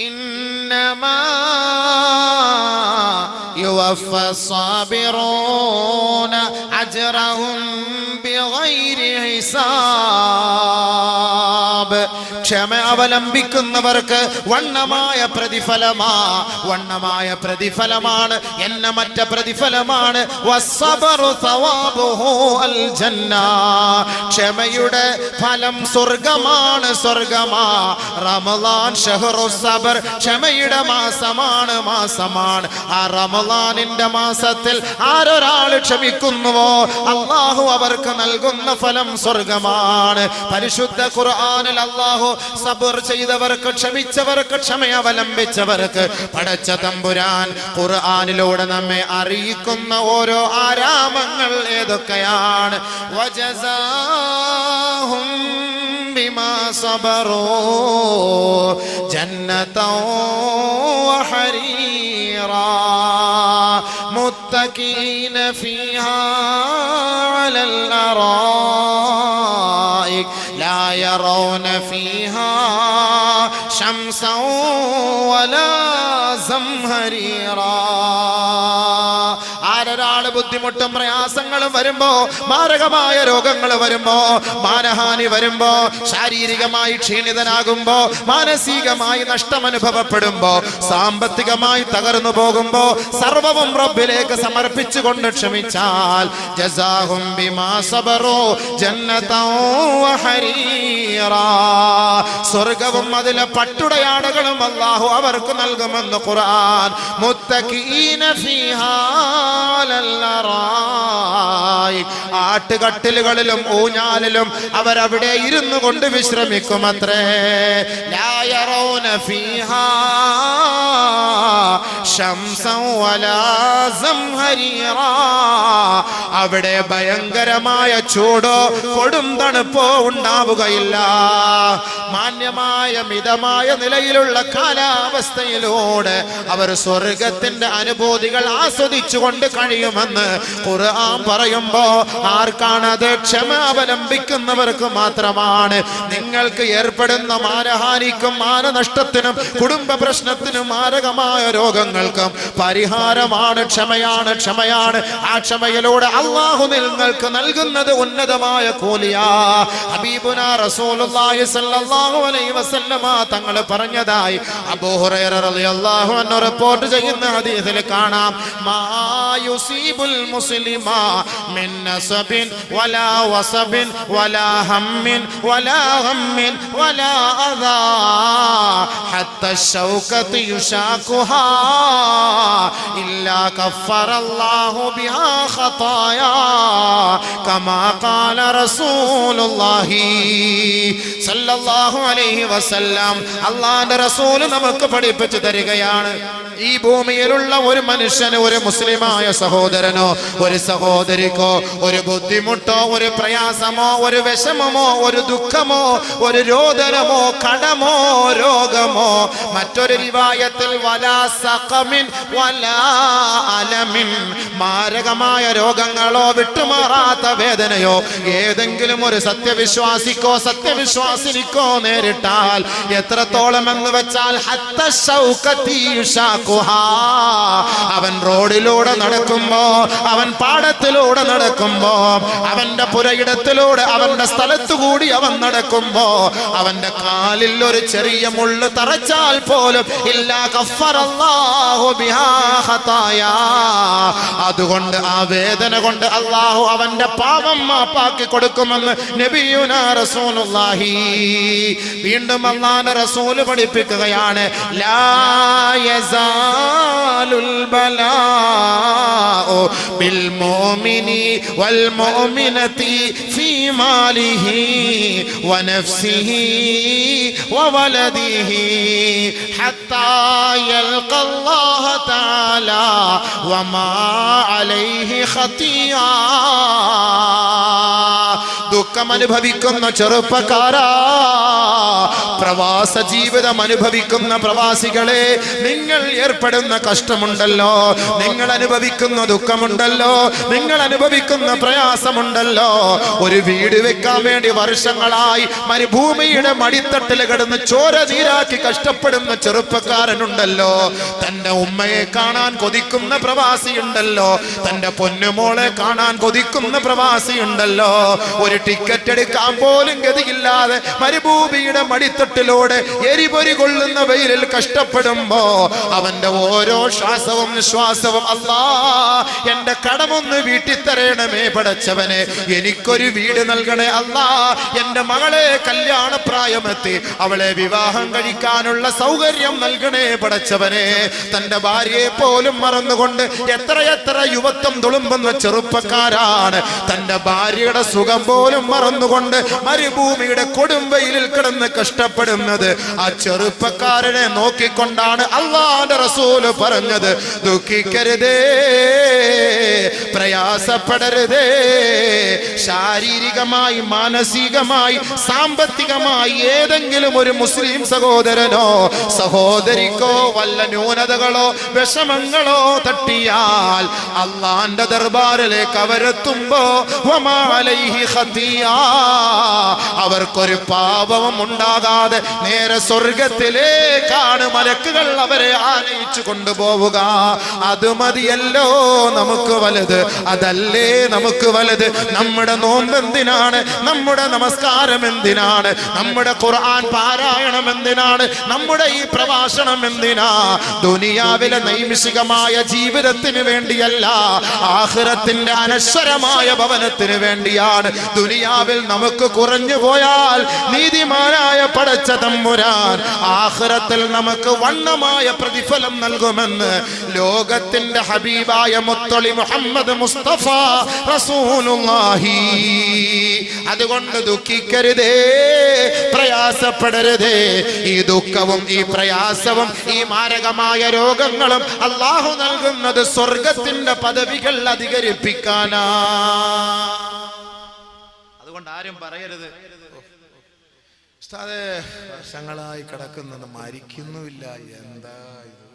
إنما يوفى الصابرون أجرهم بغير حساب. ക്ഷമ അവലംബിക്കുന്നവർക്ക് വണ്ണമായ പ്രതിഫലമാണ്, എണ്ണമറ്റ പ്രതിഫലമാണ്. വസ്സബറു സവാബുഹു അൽ ജന്ന. ക്ഷമയുടെ ഫലം സ്വർഗമാണ്. റമളാൻ ഷഹ്റു സബർ, ക്ഷമയുടെ മാസമാണ്. ആ റമളാനിന്റെ മാസത്തിൽ ആരൊരാൾ ക്ഷമിക്കുന്നുവോ അല്ലാഹു അവർക്ക് നൽകുന്ന ഫലം സ്വർഗമാണ്. പരിശുദ്ധ ഖുർആനിൽ അല്ലാഹു സബർ ചെയ്തവർക്ക്, ക്ഷമിച്ചവർക്ക്, ക്ഷമ അവലംബിച്ചവർക്ക് പടച്ച തമ്പുരാൻ ഖുർആനിലൂടെ നമ്മെ അറിയിക്കുന്ന ഓരോ ആരാമങ്ങൾ ഏതൊക്കെയാണ്? വജസാഹും ബിമാ സബറൂ ജന്നതൻ വഹരീറാ മുത്തഖീന ഫീഹാ അലൽ അറായിക് ലാ യറൗന ഫീഹാ ശംസൻ വലാ സംഹരീറാ. ആരൊരാള് ബുദ്ധിമുട്ടും പ്രയാസങ്ങളും വരുമ്പോ, മാരകമായ രോഗങ്ങൾ വരുമ്പോ, മാനഹാനി വരുമ്പോ, ശാരീരികമായി ക്ഷീണിതനാകുമ്പോ, മാനസികമായി നഷ്ടം അനുഭവപ്പെടുമ്പോ, സാമ്പത്തികമായി തകർന്നു പോകുമ്പോ, സർവവും റബ്ബിലേക്ക് സമർപ്പിച്ചുകൊണ്ട് ക്ഷമിച്ചാൽ ജസാഹും ബിമാ സബറു ജന്നതൻ വഹരീറാ, സ്വർഗ്ഗവും അതിലെ പട്ടുടയാടകളും അല്ലാഹു അവർക്ക് നൽകുമെന്ന് ഖുർആൻ. മുത്തഖീന ഫീഹാ അലൽ അറായിക്, ആട്ടുകട്ടിലുകളിലും ഊഞ്ഞാലിലും അവരവിടെ ഇരുന്നു കൊണ്ട് വിശ്രമിക്കുമത്രേ. ലാ യറൗന ഫീഹാ ശംസൻ വലാ സംഹരീറാ, അവിടെ ഭയങ്കരമായ ചൂടോ കൊടും തണുപ്പോ ഉണ്ടാവുകയില്ല. മാന്യമായ മിതമായ നിലയിലുള്ള കാലാവസ്ഥയിലൂടെ അവർ സ്വർഗത്തിന്റെ അനുഭൂതികൾ ആസ്വദിച്ചുകൊണ്ട് കഴിയുമെന്ന് ഖുർആൻ പറയുമ്പോ ആർക്കാണത്? ക്ഷമ അവലംബിക്കുന്നവർക്ക് മാത്രമാണ്. നിങ്ങൾക്ക് ഏർപ്പെടുന്ന മാനഹാനിക്കും മാനനഷ്ടത്തിനും കുടുംബ പ്രശ്നത്തിനും മാരകമായ രോഗങ്ങൾക്കും പരിഹാരമാണ് ക്ഷമയാണ്, ക്ഷമയാണ്. ആ ക്ഷമയിലൂടെ അല്ലാഹു നിങ്ങൾക്ക് നൽകുന്നത് ഉന്നതമായ കൂലിയാ. ഹബീബുനാ റസൂലുള്ളാഹി സ്വല്ലല്ലാഹു അലൈഹി വസല്ലമ തങ്ങൾ പറഞ്ഞതായി അബൂ ഹുറൈറ റളിയല്ലാഹു അൻഹു റിപ്പോർട്ട് ചെയ്യുന്ന ഹദീസിൽ കാണാം, മാ യുസീബുൽ മുസ്ലിമ മിൻ നസബിൻ വലാ വസബിൻ വലാ ഹമ്മിൻ വലാ ഗമ്മിൻ വലാ അദാ ഹത്താ ശൗകതി യുശാഖുഹാ ഇല്ലാ കഫറല്ലാഹു ബിഹാ ഖതായാ കമാ ഖാല റസൂലുള്ളാഹി സല്ലല്ലാഹു അലൈഹി വസല്ലം. അല്ലാഹുവിന്റെ റസൂൽ നമുക്ക് പഠിപ്പിച്ചു തരികയാണ്, ഈ ഭൂമിയിലുള്ള ഒരു മനുഷ്യന്, ഒരു മുസ്ലിമായ സഹോദരനോ ഒരു സഹോദരിക്കോ ഒരു ബുദ്ധിമുട്ടോ ഒരു പ്രയാസമോ ഒരു വിഷമമോ ഒരു ദുഃഖമോ ഒരു രോദനമോ കടമോ രോഗമോ, മറ്റൊരു റിവായത്തിൽ വലാ സഖമിൻ വലാ അലമിൻ, മാരകമായ രോഗങ്ങളോ വിട്ടുമാറാത്ത വേദനയോ ഏതെങ്കിലും ഒരു സത്യവിശ്വാസിക്കോ സത്യവിശ്വാസിനിക്കോ നേരിട്ടാൽ എത്രത്തോളം എന്ന് വെച്ചാൽ ഹത്ത ശൗകതി യുശാഖുഹാ, അവൻ റോഡിലൂടെ നടക്കുമ്പോ, അവൻ പാടത്തിലൂടെ നടക്കുമ്പോ, അവന്റെ പുരയിടത്തിലൂടെ അവന്റെ സ്ഥലത്തുകൂടി അവൻ നടക്കുമ്പോ അവന്റെ കാലിൽ ഒരു ചെറിയ മുള്ള് തറച്ചാൽ പോലും ഇല്ലാ കഫറല്ലാഹു ബിഹാ ഖതായാ, അതുകൊണ്ട് ആ വേദന കൊണ്ട് അല്ലാഹു അവന്റെ പാപം മാപ്പാക്കി കൊടുക്കുമെന്ന് നബിയുനാ റസൂലുള്ളാഹി. വീണ്ടും അല്ലാഹുവിന്റെ റസൂൽ പഠിപ്പിക്കുകയാണ്, ലാ യസാലുൽ ബലാഉ ബിൽ മുഅ്മിനി വൽ മുഅ്മിനതി ഫീ മാലിഹി വനഫ്സിഹി വവലദിഹി ഹത്താ യൽഖല്ലാഹ തആല വമാ അലൈഹി ഖതിയാ. ദുഃഖം അനുഭവിക്കുന്ന ചെറുപ്പക്കാരാ, പ്രവാസ ജീവിതം അനുഭവിക്കുന്ന പ്രവാസികളെ, നിങ്ങൾ ഏർപ്പെടുന്ന കഷ്ടമുണ്ടല്ലോ, നിങ്ങൾ അനുഭവിക്കുന്ന ദുഃഖമുണ്ടല്ലോ, നിങ്ങൾ അനുഭവിക്കുന്ന പ്രയാസമുണ്ടല്ലോ, ഒരു വീട് വെക്കാൻ വേണ്ടി വർഷങ്ങളായി മരുഭൂമിയുടെ മടിത്തട്ടിൽ കിടന്ന് ചോര നീരാക്കി കഷ്ടപ്പെടുന്ന ചെറുപ്പക്കാരനുണ്ടല്ലോ, തന്റെ ഉമ്മയെ കാണാൻ കൊതിക്കുന്ന പ്രവാസിയുണ്ടല്ലോ, തന്റെ പൊന്നുമോളെ കാണാൻ കൊതിക്കുന്ന പ്രവാസിയുണ്ടല്ലോ, ഒരു ടിക്കറ്റ് എടുക്കാൻ പോലും ഗതിയില്ലാതെ മരുഭൂമിയുടെ മടിത്തട്ടിലൂടെ എരിപൊരി കൊള്ളുന്ന വെയിലിൽ കഷ്ടപ്പെടുമ്പോ അവന്റെ ഓരോ ശ്വാസവും നിശ്വാസവും അല്ലാ എന്റെ കടമൊന്ന് വീട്ടിത്തരേണമേ പടച്ചവനെ, എനിക്കൊരു വീട് നൽകണേ അല്ലാ, എന്റെ മകളെ കല്യാണ പ്രായമെത്തി അവളെ വിവാഹം കഴിക്കാനുള്ള സൗകര്യം നൽകണേ പടച്ചവനെ. തന്റെ ഭാര്യയെ പോലും മറന്നുകൊണ്ട് എത്രയെത്ര യുവത്വം തുളുമ്പുന്ന ചെറുപ്പക്കാരാണ് തന്റെ ഭാര്യയുടെ സുഖം പോലും മറന്നുകൊണ്ട് മരുഭൂമിയുടെ കൊടും വെയിലിൽ കിടന്ന് കഷ്ടപ്പെടുന്നത്. ഇഷ്ടപ്പെടുന്നത്. ആ ചെറുപ്പക്കാരനെ നോക്കിക്കൊണ്ടാണ് അല്ലാഹുവിന്റെ റസൂല് പറഞ്ഞത്, ദുഃഖിക്കരുതേ, പ്രയാസപ്പെടരുതേ. ശാരീരികമായി, മാനസികമായി, സാമ്പത്തികമായി ഏതെങ്കിലും ഒരു മുസ്ലിം സഹോദരനോ സഹോദരിക്കോ വല്ല ന്യൂനതകളോ വിഷമങ്ങളോ തട്ടിയാൽ അള്ളാന്റെ ദർബാറിലേക്ക് അവരെത്തുമ്പോ വമാ അലൈഹി ഖതിയ, അവർക്കൊരു പാപവും ഉണ്ടാകാതെ നേരെ സ്വർഗത്തിലേക്കാണ് മലക്കുകൾ അവരെ ആനയിച്ചു കൊണ്ടുപോവുക. അത് മതിയല്ലോ നമുക്ക് വലുത്, അതല്ലേ നമുക്ക് വലുത്. നമ്മുടെ നോമ്പ് എന്തിനാണ്? നമ്മുടെ നമസ്കാരം എന്തിനാണ്? നമ്മുടെ ഖുർആൻ പാരായണം എന്തിനാണ്? നമ്മുടെ ഈ പ്രഭാഷണം എന്തിനാ? ദുനിയാവിലെ നൈമിഷികമായ ജീവിതത്തിന് വേണ്ടിയല്ല, ആഖിറത്തിന്റെ അനശ്വരമായ ഭവനത്തിന് വേണ്ടിയാണ്. ദുനിയാവിൽ നമുക്ക് കുറഞ്ഞു പോയാൽ നീതിമാനായ പടച്ച തമ്പുരാൻ ആഖിറത്തിൽ നമുക്ക് വണ്ണമായ പ്രതിഫലം നൽകുമെന്ന് ലോകത്തിന്റെ ഹബീബായ മുത്തളി മുഹമ്മദ് മുസ്തഫ റസൂലുള്ളാഹി. അതുകൊണ്ട് ദുഃഖിക്കരുതേ, പ്രയാസപ്പെടരുതേ. ഈ ദുഃഖവും ഈ പ്രയാസവും ഈ മാരകമായ രോഗങ്ങളും അല്ലാഹു നൽകുന്നത് സ്വർഗത്തിന്റെ പദവികൾ അധികരിപ്പിക്കാനാ. അതുകൊണ്ട് ആരും പറയരുത്, ഉസ്താദേ വർഷങ്ങളായി കിടക്കുന്നത് മരിക്കുന്നുമില്ല, എന്താ ഇത്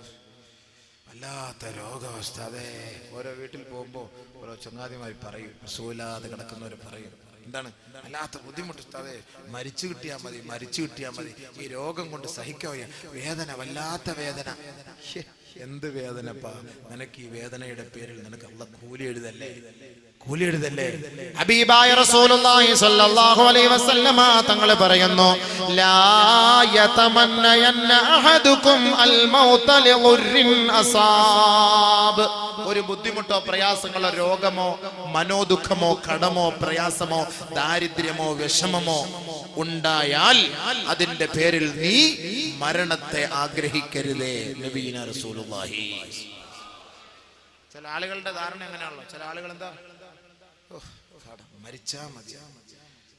വല്ലാത്ത രോഗം ഉസ്താദേ. ഓരോ വീട്ടിൽ പോകുമ്പോ ഓരോ ചങ്ങാതിമാർ പറയും, സൂലാതെ കിടക്കുന്നവർ പറയും, എന്താണ് വല്ലാത്ത ബുദ്ധിമുട്ട് ഉസ്താദേ, മരിച്ചു കിട്ടിയാൽ മതി, മരിച്ചു കിട്ടിയാൽ മതി, ഈ രോഗം കൊണ്ട് സഹിക്കാൻ വേദന, വല്ലാത്ത വേദന. എന്ത് വേദനപ്പാ നിനക്ക്? ഈ വേദനയുടെ പേരിൽ നിനക്ക് അല്ലാഹ് കൂലി എഴുതല്ലേ, കൂലി എഴുതല്ലേ? ഹബീബായ റസൂലുള്ളാഹി സ്വല്ലല്ലാഹു അലൈഹി വസല്ലമ തങ്ങൾ പറയുന്നു, ലാ യതമന്നയന്ന അഹദുകും അൽ മൗത ലിഗുർരിൻ അസാബ്. ഒരു ബുദ്ധിമുട്ടോ പ്രയാസങ്ങളോ രോഗമോ മനോദുഃഖമോ കടമോ പ്രയാസമോ ദാരിദ്ര്യമോ വിഷമമോ ഉണ്ടായാൽ അതിന്റെ പേരിൽ നീ മരണത്തെ ആഗ്രഹിക്കരുതേ. നബിയിന റസൂലുള്ളാഹി. ചില ആളുകളുടെ ധാരണ എങ്ങനെയാണല്ലോ, ചില ആളുകൾ എന്താ, മരിച്ചാൽ മതി,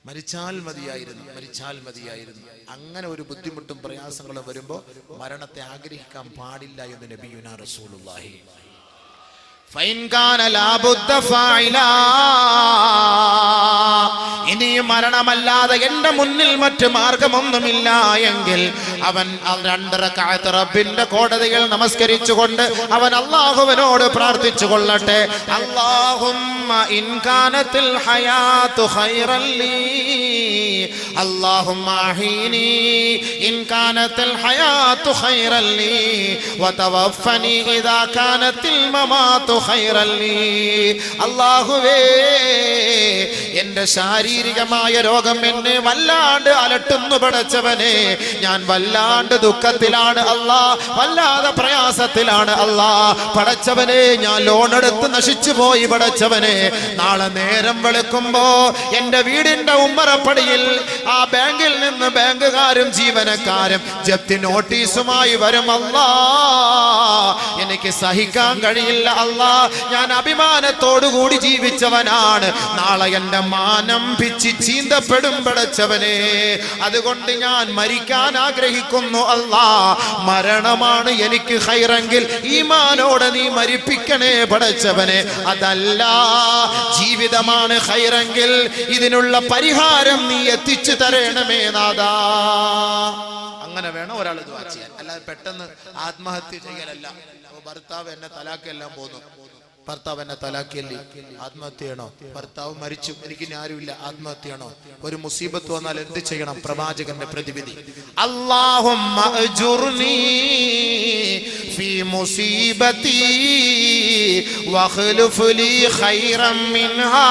മരിച്ചാൽ മതിയായിരുന്നു, മരിച്ചാൽ മതിയായിരുന്നു. അങ്ങനെ ഒരു ബുദ്ധിമുട്ടും പ്രയാസങ്ങളും വരുമ്പോ മരണത്തെ ആഗ്രഹിക്കാൻ പാടില്ല എന്ന് നബിയുന റസൂലുള്ളാഹി. ഇനി മരണമല്ലാതെ എന്റെ മുന്നിൽ മറ്റു മാർഗമൊന്നുമില്ല എങ്കിൽ അവൻ 2 റക്അത്ത് റബ്ബിന്റെ കോടതിയിൽ നമസ്കരിച്ചുകൊണ്ട് അവൻ അല്ലാഹുവിനോട് പ്രാർത്ഥിച്ചു കൊള്ളട്ടെ, അല്ലാഹുമ്മ ഇൻ കാനത്തിൽ ഹയാതു ഖൈറൻ ലീ, അല്ലാഹുമ്മ അഹീനി ഇൻ കാനത്തിൽ ഹയാതു ഖൈറൻ ലീ വതവഫനി ഇദാ കാനത്തിൽ മമാതു ഖൈറൻ ലീ. അല്ലാഹുവേ, എന്റെ ശാരീരികമായ രോഗം എന്നെ വല്ലാണ്ട് അലട്ടുന്നു പടച്ചവനെ, ഞാൻ വല്ലാണ്ട് ദുഃഖത്തിലാണ് അല്ലാ, വല്ലാതെ പ്രയാസത്തിലാണ് അല്ലാ. പടച്ചവനെ, ഞാൻ ലോണെടുത്ത് നശിച്ചു പോയി പടച്ചവനെ. നാളെ നേരം വെളുക്കുമ്പോ എന്റെ വീടിന്റെ ഉമ്മറപ്പടിയിൽ ആ ബാങ്കിൽ നിന്ന് ബാങ്കുകാരും ജീവനക്കാരും ജപ്തി നോട്ടീസുമായി വരും അല്ലാ. എനിക്ക് സഹിക്കാൻ കഴിയില്ല അല്ലാ. ഞാൻ അഭിമാനത്തോടുകൂടി ജീവിച്ചവനാണ്, നാളെ എന്റെ മാനം പിച്ചി ചീന്തപ്പെടും പടച്ചവനെ. അതുകൊണ്ട് ഞാൻ മരിക്കാൻ ആഗ്രഹിക്കുന്നു അല്ലാ. മരണമാണ് എനിക്ക് ഖൈറെങ്കിൽ ഈമാനോടെ നീ മരിപ്പിക്കണേ പടച്ചവനെ. അതല്ല ജീവിതമാണ് ഖൈറെങ്കിൽ ഇതിനുള്ള പരിഹാരം നീ എത്തിച്ചു തരണമേ നാഥാ. അങ്ങനെ വേണം ഒരാൾ ദുആ ചെയ്യാൻ, അല്ലാതെ പെട്ടെന്ന് ആത്മഹത്യ ചെയ്യലല്ല. ഭർത്താവ് എന്നെ തലാക്കെല്ലാം പോന്നു, ഭർത്താവ് എന്നെ തലാക്കിയല്ലേ, ആത്മഹത്യ ചെയ്യണോ? ഭർത്താവ് മരിച്ചു, എനിക്ക് ഇനി ആരുമില്ല, ആത്മഹത്യ ചെയ്യണോ? ഒരു മുസീബത്ത് വന്നാൽ എന്ത് ചെയ്യണം? പ്രവാചകന്റെ പ്രതിവിധി, അല്ലാഹുമ്മ അജുർനി ഫീ മുസീബതി വഖ്ലുഫ് ലീ ഖൈറൻ മിൻഹാ.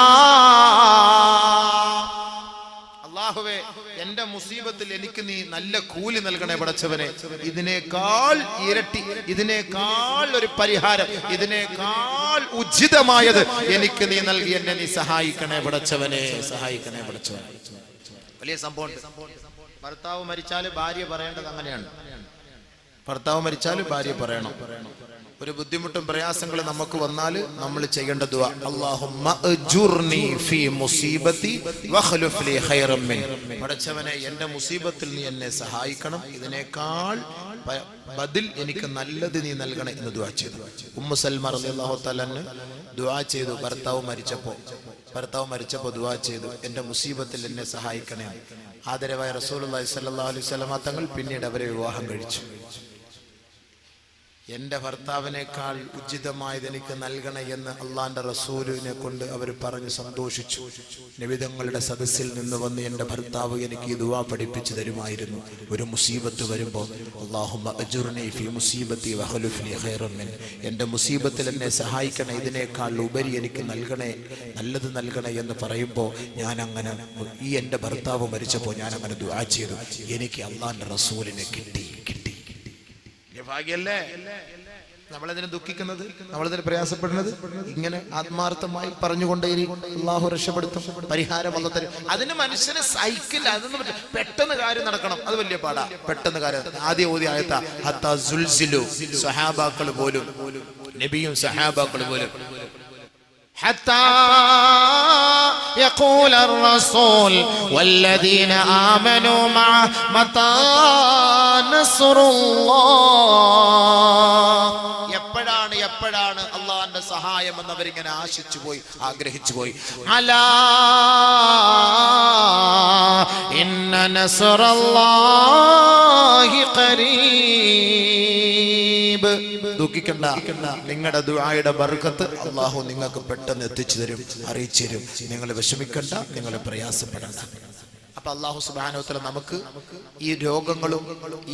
അല്ലാഹുവേ, എന്റെ മുസീബത്തിൽ എനിക്ക് നീ നല്ല കൂലി നൽകണേ പടച്ചവനെ. ഇതിനേക്കാൾ ഇരട്ടി, ഇതിനേക്കാൾ ഒരു പരിഹാരം, ഇതിനേക്കാൾ ഉചിതമായത് എനിക്ക് നീ നൽകി എന്നെ നീ സഹായിക്കണേ പടച്ചവനെ, സഹായിക്കണേ പടച്ചവനെ. വലിയ സംഭവം. ഭർത്താവ് മരിച്ചാൽ ഭാര്യ പറയേണ്ടത് അങ്ങനെയാണ്, ഭർത്താവ് മരിച്ചാൽ ഭാര്യ പറയണം. ഒരു ബുദ്ധിമുട്ടും പ്രയാസങ്ങളും നമുക്ക് വന്നാൽ നമ്മൾ ചെയ്യേണ്ട ദുആ, അല്ലാഹുമ്മ അജുർനി ഫീ മുസീബതി വഖ്ലുഫ് ലി ഖൈറൻ മിൻ. പടച്ചവനെ എൻ്റെ മുസീബത്തിൽ നീ എന്നെ സഹായിക്കണം, ഇതിനേക്കാൾ ബദൽ എനിക്ക് നല്ലത് നീ നൽകണം എന്ന് ദുആ ചെയ്തു. ഉമ്മു സൽമ റളിയല്ലാഹു തആല ദുആ ചെയ്തു. ഭർത്താവ് മരിച്ചപ്പോൾ ദുആ ചെയ്തു, എൻ്റെ മുസീബത്തിൽ എന്നെ സഹായിക്കണേ. ആദരവായ റസൂലുള്ളാഹി സ്വല്ലല്ലാഹു അലൈഹി വസല്ലം തങ്ങൾ പിന്നീട് അവരെ വിവാഹം കഴിച്ചു. എൻ്റെ ഭർത്താവിനേക്കാൾ ഉചിതമായത് എനിക്ക് നൽകണേ എന്ന് അള്ളാന്റെ റസൂലിനെ കൊണ്ട് അവർ പറഞ്ഞ് സന്തോഷിച്ചു. നബിതങ്ങളുടെ സദസ്സിൽ നിന്ന് വന്ന് എൻ്റെ ഭർത്താവ് എനിക്ക് ഈ ദുആ പഠിപ്പിച്ചു തരുമായിരുന്നു. ഒരു മുസീബത്ത് വരുമ്പോൾ അല്ലാഹുമ്മ അജുർനി ഫീ മുസീബതി വഖ്ലുഫ് ലി ഖൈറൻ മിൻ, എൻ്റെ മുസീബത്തിൽ എന്നെ സഹായിക്കണേ, ഇതിനേക്കാൾ ഉപരി എനിക്ക് നൽകണേ, നല്ലത് നൽകണേ എന്ന് പറയുമ്പോൾ ഞാൻ അങ്ങനെ ഈ എൻ്റെ ഭർത്താവ് മരിച്ചപ്പോൾ ഞാൻ അങ്ങനെ ദുആ ചെയ്തു. എനിക്ക് അള്ളാന്റെ റസൂലിനെ കിട്ടി. ഭാഗ്യല്ലേ നമ്മളതിനെ ദുഃഖിക്കുന്നത്, നമ്മളതിന് പ്രയാസപ്പെടുന്നത്? ഇങ്ങനെ ആത്മാർത്ഥമായി പറഞ്ഞുകൊണ്ടേയിരിക്കും, അള്ളാഹു രക്ഷപ്പെടുത്തും, പരിഹാരം വന്നു തരും. അതിന് മനുഷ്യന് സൈക്കിൾ, അതൊന്നും പെട്ടെന്ന് കാര്യം നടക്കണം, അത് വലിയ പാടാ. പെട്ടെന്ന് കാര്യം ആദ്യം ഓതി ആയത്താ ഹത്താ സുൽസിലു, സഹാബാക്കൾ പോലും, നബിയും സഹാബാക്കൾ പോലും حتى يقول الرسول والذين آمنوا معه متى نصر الله. എപ്പോഴാണ് അള്ളാഹുവിന്റെ സഹായം എന്ന് അവരിങ്ങനെ ആശിച്ചു പോയി, ആഗ്രഹിച്ചു പോയി. അലാ ഇന്ന നസ്റല്ലാഹി ഖരീബ്. ദുഃഖിക്കണ്ട, നിങ്ങളുടെ ദുആയുടെ ബർക്കത്ത് അള്ളാഹു നിങ്ങൾക്ക് പെട്ടെന്ന് എത്തിച്ചു തരും, അറിയിച്ചു തരും. നിങ്ങൾ വിഷമിക്കണ്ട, നിങ്ങൾ പ്രയാസപ്പെടണ്ട. അപ്പൊ അള്ളാഹു സുബ്ഹാനഹു വ തആല നമുക്ക് ഈ രോഗങ്ങളും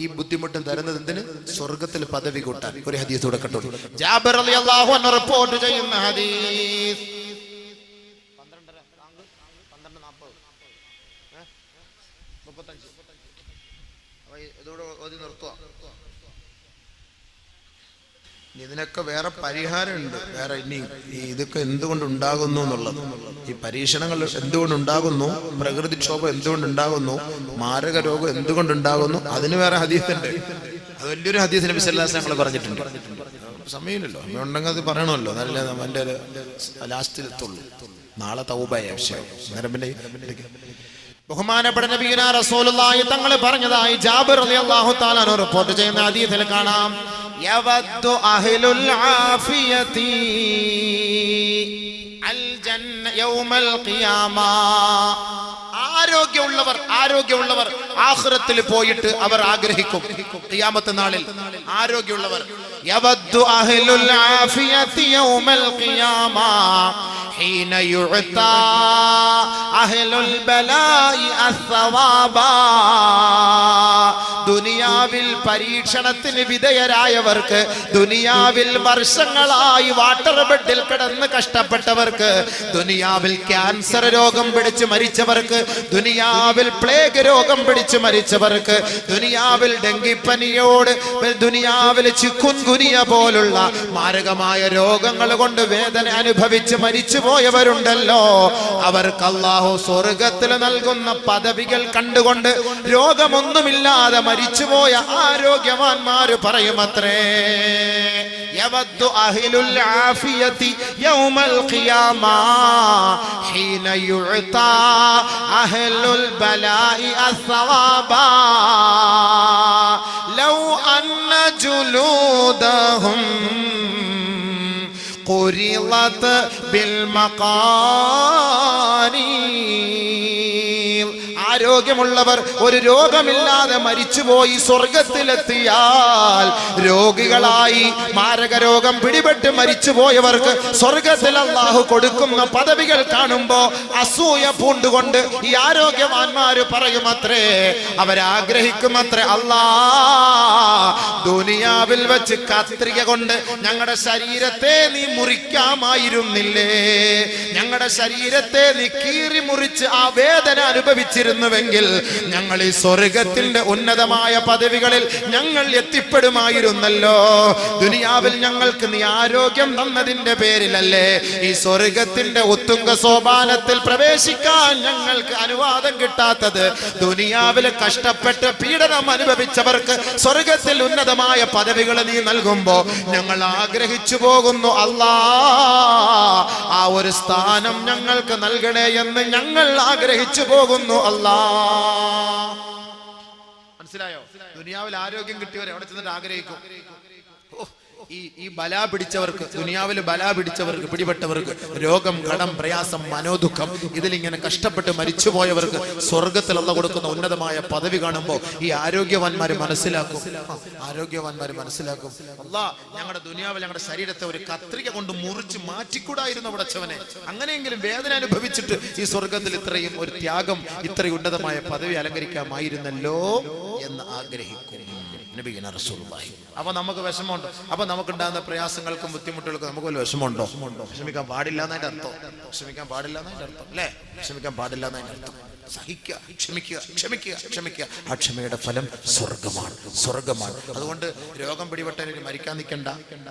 ഈ ബുദ്ധിമുട്ടും തരുന്നത് എന്തിന്? സ്വർഗ്ഗത്തിൽ പദവി കൂട്ടാൻ. ഒരു ഹദീസ് കൊടുക്കട്ടെ. ജാബിർ റളിയല്ലാഹു അൻഹു റിപ്പോർട്ട് ചെയ്യുന്ന ഹദീസ്, 12:35 ഇതിനൊക്കെ വേറെ പരിഹാരമുണ്ട്. വേറെ ഇനി ഇതൊക്കെ എന്തുകൊണ്ടുണ്ടാകുന്നു എന്നുള്ളത്, ഈ പരീക്ഷണങ്ങൾ എന്തുകൊണ്ടുണ്ടാകുന്നു, പ്രകൃതിക്ഷോഭം എന്തുകൊണ്ടുണ്ടാകുന്നു, മാരക രോഗം എന്തുകൊണ്ടുണ്ടാകുന്നു, അതിന് വേറെ ഹദീസുണ്ട്. അത് വലിയൊരു ഹദീസ് നബി സല്ലല്ലാഹു അലൈഹി വസല്ലം പറഞ്ഞിട്ടുണ്ട്. സമയമില്ലല്ലോ, ഉണ്ടെങ്കിൽ അത് പറയണമല്ലോ, നല്ല എൻ്റെ ലാസ്റ്റിലെത്തുള്ളൂ. നാളെ തൗബയാ വിഷയം. നേരം പിന്നെ ബഹുമാനപ്പെട്ട നബിയുനാ റസൂലുള്ളാഹി തങ്ങൾ പറഞ്ഞതായി ജാബിർ റളിയല്ലാഹു തആല അൻഹു റിപ്പോർട്ട് ചെയ്യുന്ന ഹദീസിൽ കാണാം, യവദ്ദു അഹ്ലുൽ ആഫിയതി അൽ ജന്ന യൗമൽ ഖിയാമ. ആരോഗ്യമുള്ളവർ ആഖിറത്തിൽ പോയിട്ട് അവർ ആഗ്രഹിക്കും, ഖിയാമത്ത് നാളിൽ ആരോഗ്യമുള്ളവർ. യവദ്ദു അഹ്ലുൽ ആഫിയതി യൗമൽ ഖിയാമ ഹീന യുഅതാ അഹ്ലുൽ ബലാഇ അസ്സവാബാ. ദുനിയാവിൽ പരീക്ഷണത്തിന് വിധേയരായവർക്ക്, ദുനിയാവിൽ വർഷങ്ങളായി വാട്ടർ ബെഡിൽ കിടന്ന് കഷ്ടപ്പെട്ടവർക്ക്, ദുനിയാവിൽ ക്യാൻസർ രോഗം പിടിച്ച് മരിച്ചവർക്ക്, ദുനിയാവിൽ പ്ലേഗ് രോഗം പിടിച്ച് മരിച്ചവർക്ക്, ദുനിയാവിൽ ഡെങ്കിപ്പനിയോട്, ദുനിയാവിൽ ചിക്കുൻഗുനിയ പോലുള്ള മാരകമായ രോഗങ്ങൾ കൊണ്ട് വേദന അനുഭവിച്ച് മരിച്ചു പോയവരുണ്ടല്ലോ, അവർക്ക് അല്ലാഹു സ്വർഗ്ഗത്തിൽ നൽകുന്ന പദവികൾ കണ്ടുകൊണ്ട് രോഗമൊന്നുമില്ലാതെ മരിച്ചുപോയ ആരോഗ്യവാന്മാര് പറയുമത്രേ, യവദ്ദു അഹ്ലുൽ ആഫിയതി യൗമൽ ഖിയാമ ഹീന യുഅതാ അഹ്ലുൽ ബലാഇ അസ്സവാബാ ലൗ അന്ന ജുലൂദഹും ഖുരിളത് ബിൽ മഖാനീർ. ആരോഗ്യമുള്ളവർ ഒരു രോഗമില്ലാതെ മരിച്ചുപോയി സ്വർഗത്തിലെത്തിയാൽ, രോഗികളായി മാരക രോഗം പിടിപെട്ട് മരിച്ചുപോയവർക്ക് സ്വർഗത്തിൽ അല്ലാഹു കൊടുക്കുന്ന പദവികൾ കാണുമ്പോ അസൂയ പൂണ്ടുകൊണ്ട് ഈ ആരോഗ്യവാന്മാര് പറയുമത്രേ, അവരാഗ്രഹിക്കുമത്രേ, അല്ലാ ദുനിയാവിൽ വെച്ച് കത്രിക കൊണ്ട് ഞങ്ങളുടെ ശരീരത്തെ നീ മുറിക്കാമായിരുന്നില്ലേ, ഞങ്ങളുടെ ശരീരത്തെ നീ കീറി മുറിച്ച് ആ വേദന അനുഭവിച്ചിരുന്നു തന്നിരുന്നുവെങ്കിൽ ഞങ്ങൾ ഈ സ്വർഗത്തിന്റെ ഉന്നതമായ പദവികളിൽ ഞങ്ങൾ എത്തിപ്പെടുമായിരുന്നല്ലോ. ദുനിയാവിൽ ഞങ്ങൾക്ക് നീ ആരോഗ്യം തന്നതിന്റെ പേരിലല്ലേ ഈ സ്വർഗത്തിന്റെ ഉത്തുംഗ സോപാനത്തിൽ പ്രവേശിക്കാൻ ഞങ്ങൾക്ക് അനുവാദം കിട്ടാത്തത്? ദുനിയാവിൽ കഷ്ടപ്പെട്ട് പീഡനം അനുഭവിച്ചവർക്ക് സ്വർഗത്തിൽ ഉന്നതമായ പദവികൾ നീ നൽകുമ്പോ ഞങ്ങൾ ആഗ്രഹിച്ചു പോകുന്നു, അല്ലാ ആ ഒരു സ്ഥാനം ഞങ്ങൾക്ക് നൽകണേ എന്ന് ഞങ്ങൾ ആഗ്രഹിച്ചു പോകുന്നു അല്ലാ. മനസ്സിലായോ? ദുനിയാവിൽ ആരോഗ്യം കിട്ടിയവരെ അവിടെ ചെന്നിട്ട് ആഗ്രഹിക്കും. ഈ ബലാ പിടിച്ചവർക്ക്, ദുനിയാവിൽ ബലാ പിടിച്ചവർക്ക്, പിടിപെട്ടവർക്ക്, രോഗം, കടം, പ്രയാസം, മനോദുഃഖം, ഇതിലിങ്ങനെ കഷ്ടപ്പെട്ട് മരിച്ചുപോയവർക്ക് സ്വർഗത്തിലുള്ള കൊടുക്കുന്ന ഉന്നതമായ പദവി കാണുമ്പോൾ ഈ ആരോഗ്യവാന്മാര് മനസ്സിലാക്കും, അല്ലാ ഞങ്ങളുടെ ദുനിയാവിൽ ഞങ്ങളുടെ ശരീരത്തെ ഒരു കത്രിക കൊണ്ട് മുറിച്ച് മാറ്റിക്കൂടായിരുന്നു പടച്ചവനെ. അങ്ങനെയെങ്കിലും വേദന അനുഭവിച്ചിട്ട് ഈ സ്വർഗത്തിൽ ഇത്രയും ഒരു ത്യാഗം, ഇത്രയും ഉന്നതമായ പദവി അലങ്കരിക്കാമായിരുന്നല്ലോ എന്ന് ആഗ്രഹിക്കും നബിയുനാ റസൂലുള്ളാഹി. അപ്പൊ നമുക്ക് വിഷമമുണ്ട്. അപ്പൊ നമുക്കുണ്ടാകുന്ന പ്രയാസങ്ങൾക്കും ബുദ്ധിമുട്ടുകൾക്കും നമുക്ക് വല്ല വിഷമമുണ്ടോ? വിഷമിക്കാൻ പാടില്ല എന്നതിന്റെ അർത്ഥം, അല്ലേ? വിഷമിക്കാൻ പാടില്ല എന്നതിന്റെ അർത്ഥം സഹിക്കുക, ക്ഷമിക്കുക. ആ ക്ഷമയുടെ ഫലം സ്വർഗമാണ്. അതുകൊണ്ട് രോഗം പിടിപെട്ടവര് മരിക്കാൻ നിൽക്കണ്ട,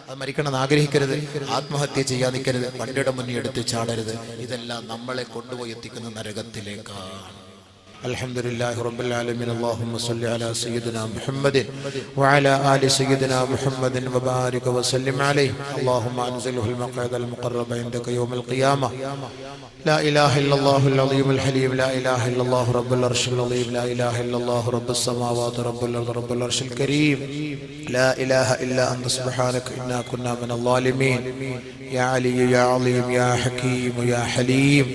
അത് മരിക്കണമെന്ന് ആഗ്രഹിക്കരുത്, ആത്മഹത്യ ചെയ്യാൻ നിൽക്കരുത്, വണ്ടിയുടെ മുന്നിൽ എടുത്ത് ചാടരുത്. ഇതെല്ലാം നമ്മളെ കൊണ്ടുപോയി എത്തിക്കുന്ന നരകത്തിലേക്കാണ്. الحمد لله رب العالمين. اللهم صل على سيدنا محمد وعلى آل سيدنا محمد وبارك وسلم عليه. اللهم أنزله المقعد المقرب عندك يوم القيامة. لا إله إلا الله العظيم الحليم، لا إله إلا الله رب العرش العظيم، لا إله إلا الله رب السماوات رب الأرض رب العرش الكريم، لا إله إلا أنت سبحانك إنا كنا من الظالمين. يا علي يا عظيم يا حكيم يا حليم.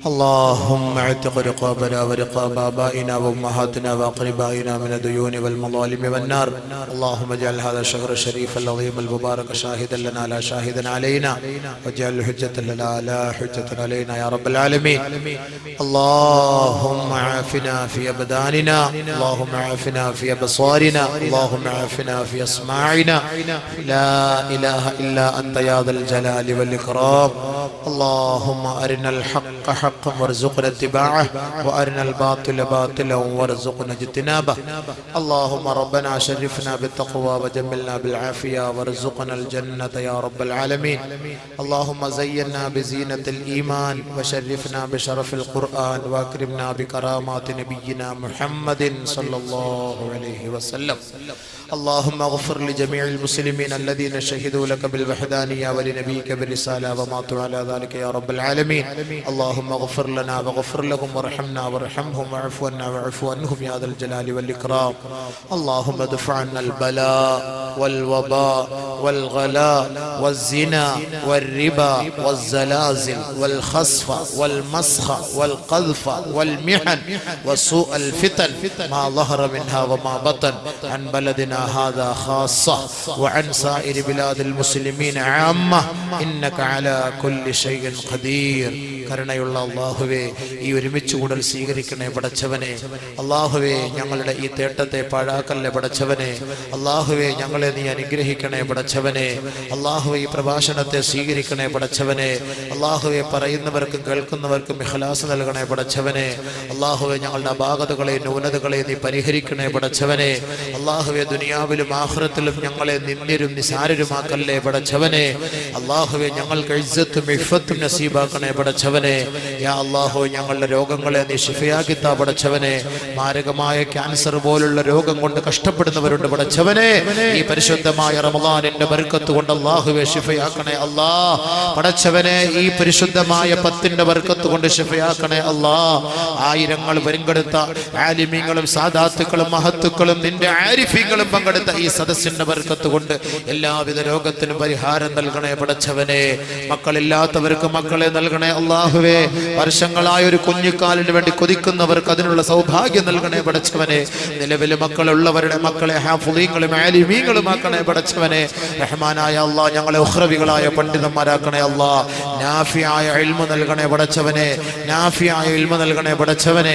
اللهم اعتق رقابنا ورقاب آبائنا وأمهاتنا وأقربائنا من الديون والمظالم والنار. اللهم اجعل هذا الشهر الشريف العظيم المبارك شاهدا لنا لا شاهدا علينا، واجعل حجة لنا لا حجة علينا يا رب العالمين. اللهم عافنا في أبداننا، اللهم عافنا في أبصارنا، اللهم عافنا في أسماعنا. لا إله إلا أنت يا ذا الجلال والإكرام. اللهم أرنا الحق حقا وارزقنا اتباعه، وارنا الباطل باطلا وارزقنا اجتنابه. اللهم ربنا شرفنا بالتقوى وجملنا بالعافيه وارزقنا الجنه يا رب العالمين. اللهم زينا بزينه الايمان وشرفنا بشرف القران واكرمنا بكرامات نبينا محمد صلى الله عليه وسلم. اللهم اغفر لجميع المسلمين الذين شهدوا لك بالوحدانيه ولنبيك بالرساله وماتوا على ذلك يا رب العالمين. اللهم اغفر لنا واغفر لهم وارحمنا وارحمهم واعف عنا واعف عنهم يا ذا الجلال والإكرام. اللهم ادفع عنا البلاء والوباء والغلاء والزنا والربا والزلازل والخسف والمسخ والقذف والمحن وسوء الفتن ما ظهر منها وما بطن عن بلدنا هذا خاصة وعن سائر بلاد المسلمين عامة إنك على كل شيء قدير. കരുണയുള്ള അല്ലാഹുവേ, ഈ ഒരുമിച്ച് കൂടൽ സ്വീകരിക്കണേ പടച്ചവനെ. അല്ലാഹുവേ, ഞങ്ങളുടെ ഈ തേട്ടത്തെ പാഴാക്കല്ലേ പടച്ചവനെ. അല്ലാഹുവേ, ഞങ്ങളെ നീ അനുഗ്രഹിക്കണേ പടച്ചവനെ. അല്ലാഹുവേ, ഈ പ്രഭാഷണത്തെ സ്വീകരിക്കണേ പടച്ചവനെ. അല്ലാഹുവേ, പറയുന്നവർക്കും കേൾക്കുന്നവർക്കും ഇഖ്ലാസ് നൽകണേ പടച്ചവനെ. അല്ലാഹുവേ, ഞങ്ങളുടെ അപാകതകളെ ന്യൂനതകളെ നീ പരിഹരിക്കണേ പടച്ചവനെ. അല്ലാഹുവേ, ദുനിയാവിലും ആഖിറത്തിലും ഞങ്ങളെ നിന്ദ്യരും നിസാരരുമാക്കല്ലേ പടച്ചവനെ. അല്ലാഹുവേ, ഞങ്ങൾക്ക് ഇസ്സത്തും ഇഫ്ഫത്തും നസീബാക്കണേ പടച്ചവനെ. യാ അല്ലാഹു, ഞങ്ങളുടെ രോഗങ്ങളെ നീ ശിഫയാക്കി താ പടച്ചവനെ. മാരകമായ ക്യാൻസർ പോലുള്ള രോഗം കൊണ്ട് കഷ്ടപ്പെടുന്നവരുണ്ട് പടച്ചവനെ. ഈ പരിശുദ്ധമായ റമളാനിന്റെ ബർക്കത്ത് കൊണ്ട് അല്ലാഹുവേ ശിഫയാക്കണേ അല്ലാ പടച്ചവനെ. ഈ പരിശുദ്ധമായ 10ന്റെ ബർക്കത്ത് കൊണ്ട് ശിഫയാക്കണേ അല്ലാ. ആയിരങ്ങൾ പങ്കെടുത്ത ആലിമീങ്ങളും സാദാത്തുക്കളും മഹത്തുക്കളും നിന്റെ ആരിഫീങ്ങളും പങ്കെടുത്ത ഈ സദസ്സിന്റെ ബർക്കത്ത് കൊണ്ട് എല്ലാവിധ രോഗത്തിനും പരിഹാരം നൽകണേ പടച്ചവനെ. മക്കളില്ലാത്തവർക്ക് മക്കളെ നൽകണേ അല്ലാഹുവേ. വർഷങ്ങളായ ഒരു കുഞ്ഞിക്കാലിന് വേണ്ടി കൊതിക്കുന്നവർക്ക് അതിനുള്ള സൗഭാഗ്യം നൽകണേ പടച്ചവനെ. നിലവിലെ മക്കളുള്ളവരുടെ മക്കളെ ഹാഫിളീങ്ങളും ആലിമീങ്ങളും ആക്കണേ പടച്ചവനെ. റഹ്മാനായ അല്ലാഹ്, ഞങ്ങളെ ഉഖ്റവികളായ പണ്ഡിതന്മാരാക്കണേ അല്ലാഹ്. നാഫിയായ ഇൽമു നൽകണേ പടച്ചവനെ. നാഫിയായ ഇൽമു നൽകണേ പടച്ചവനെ.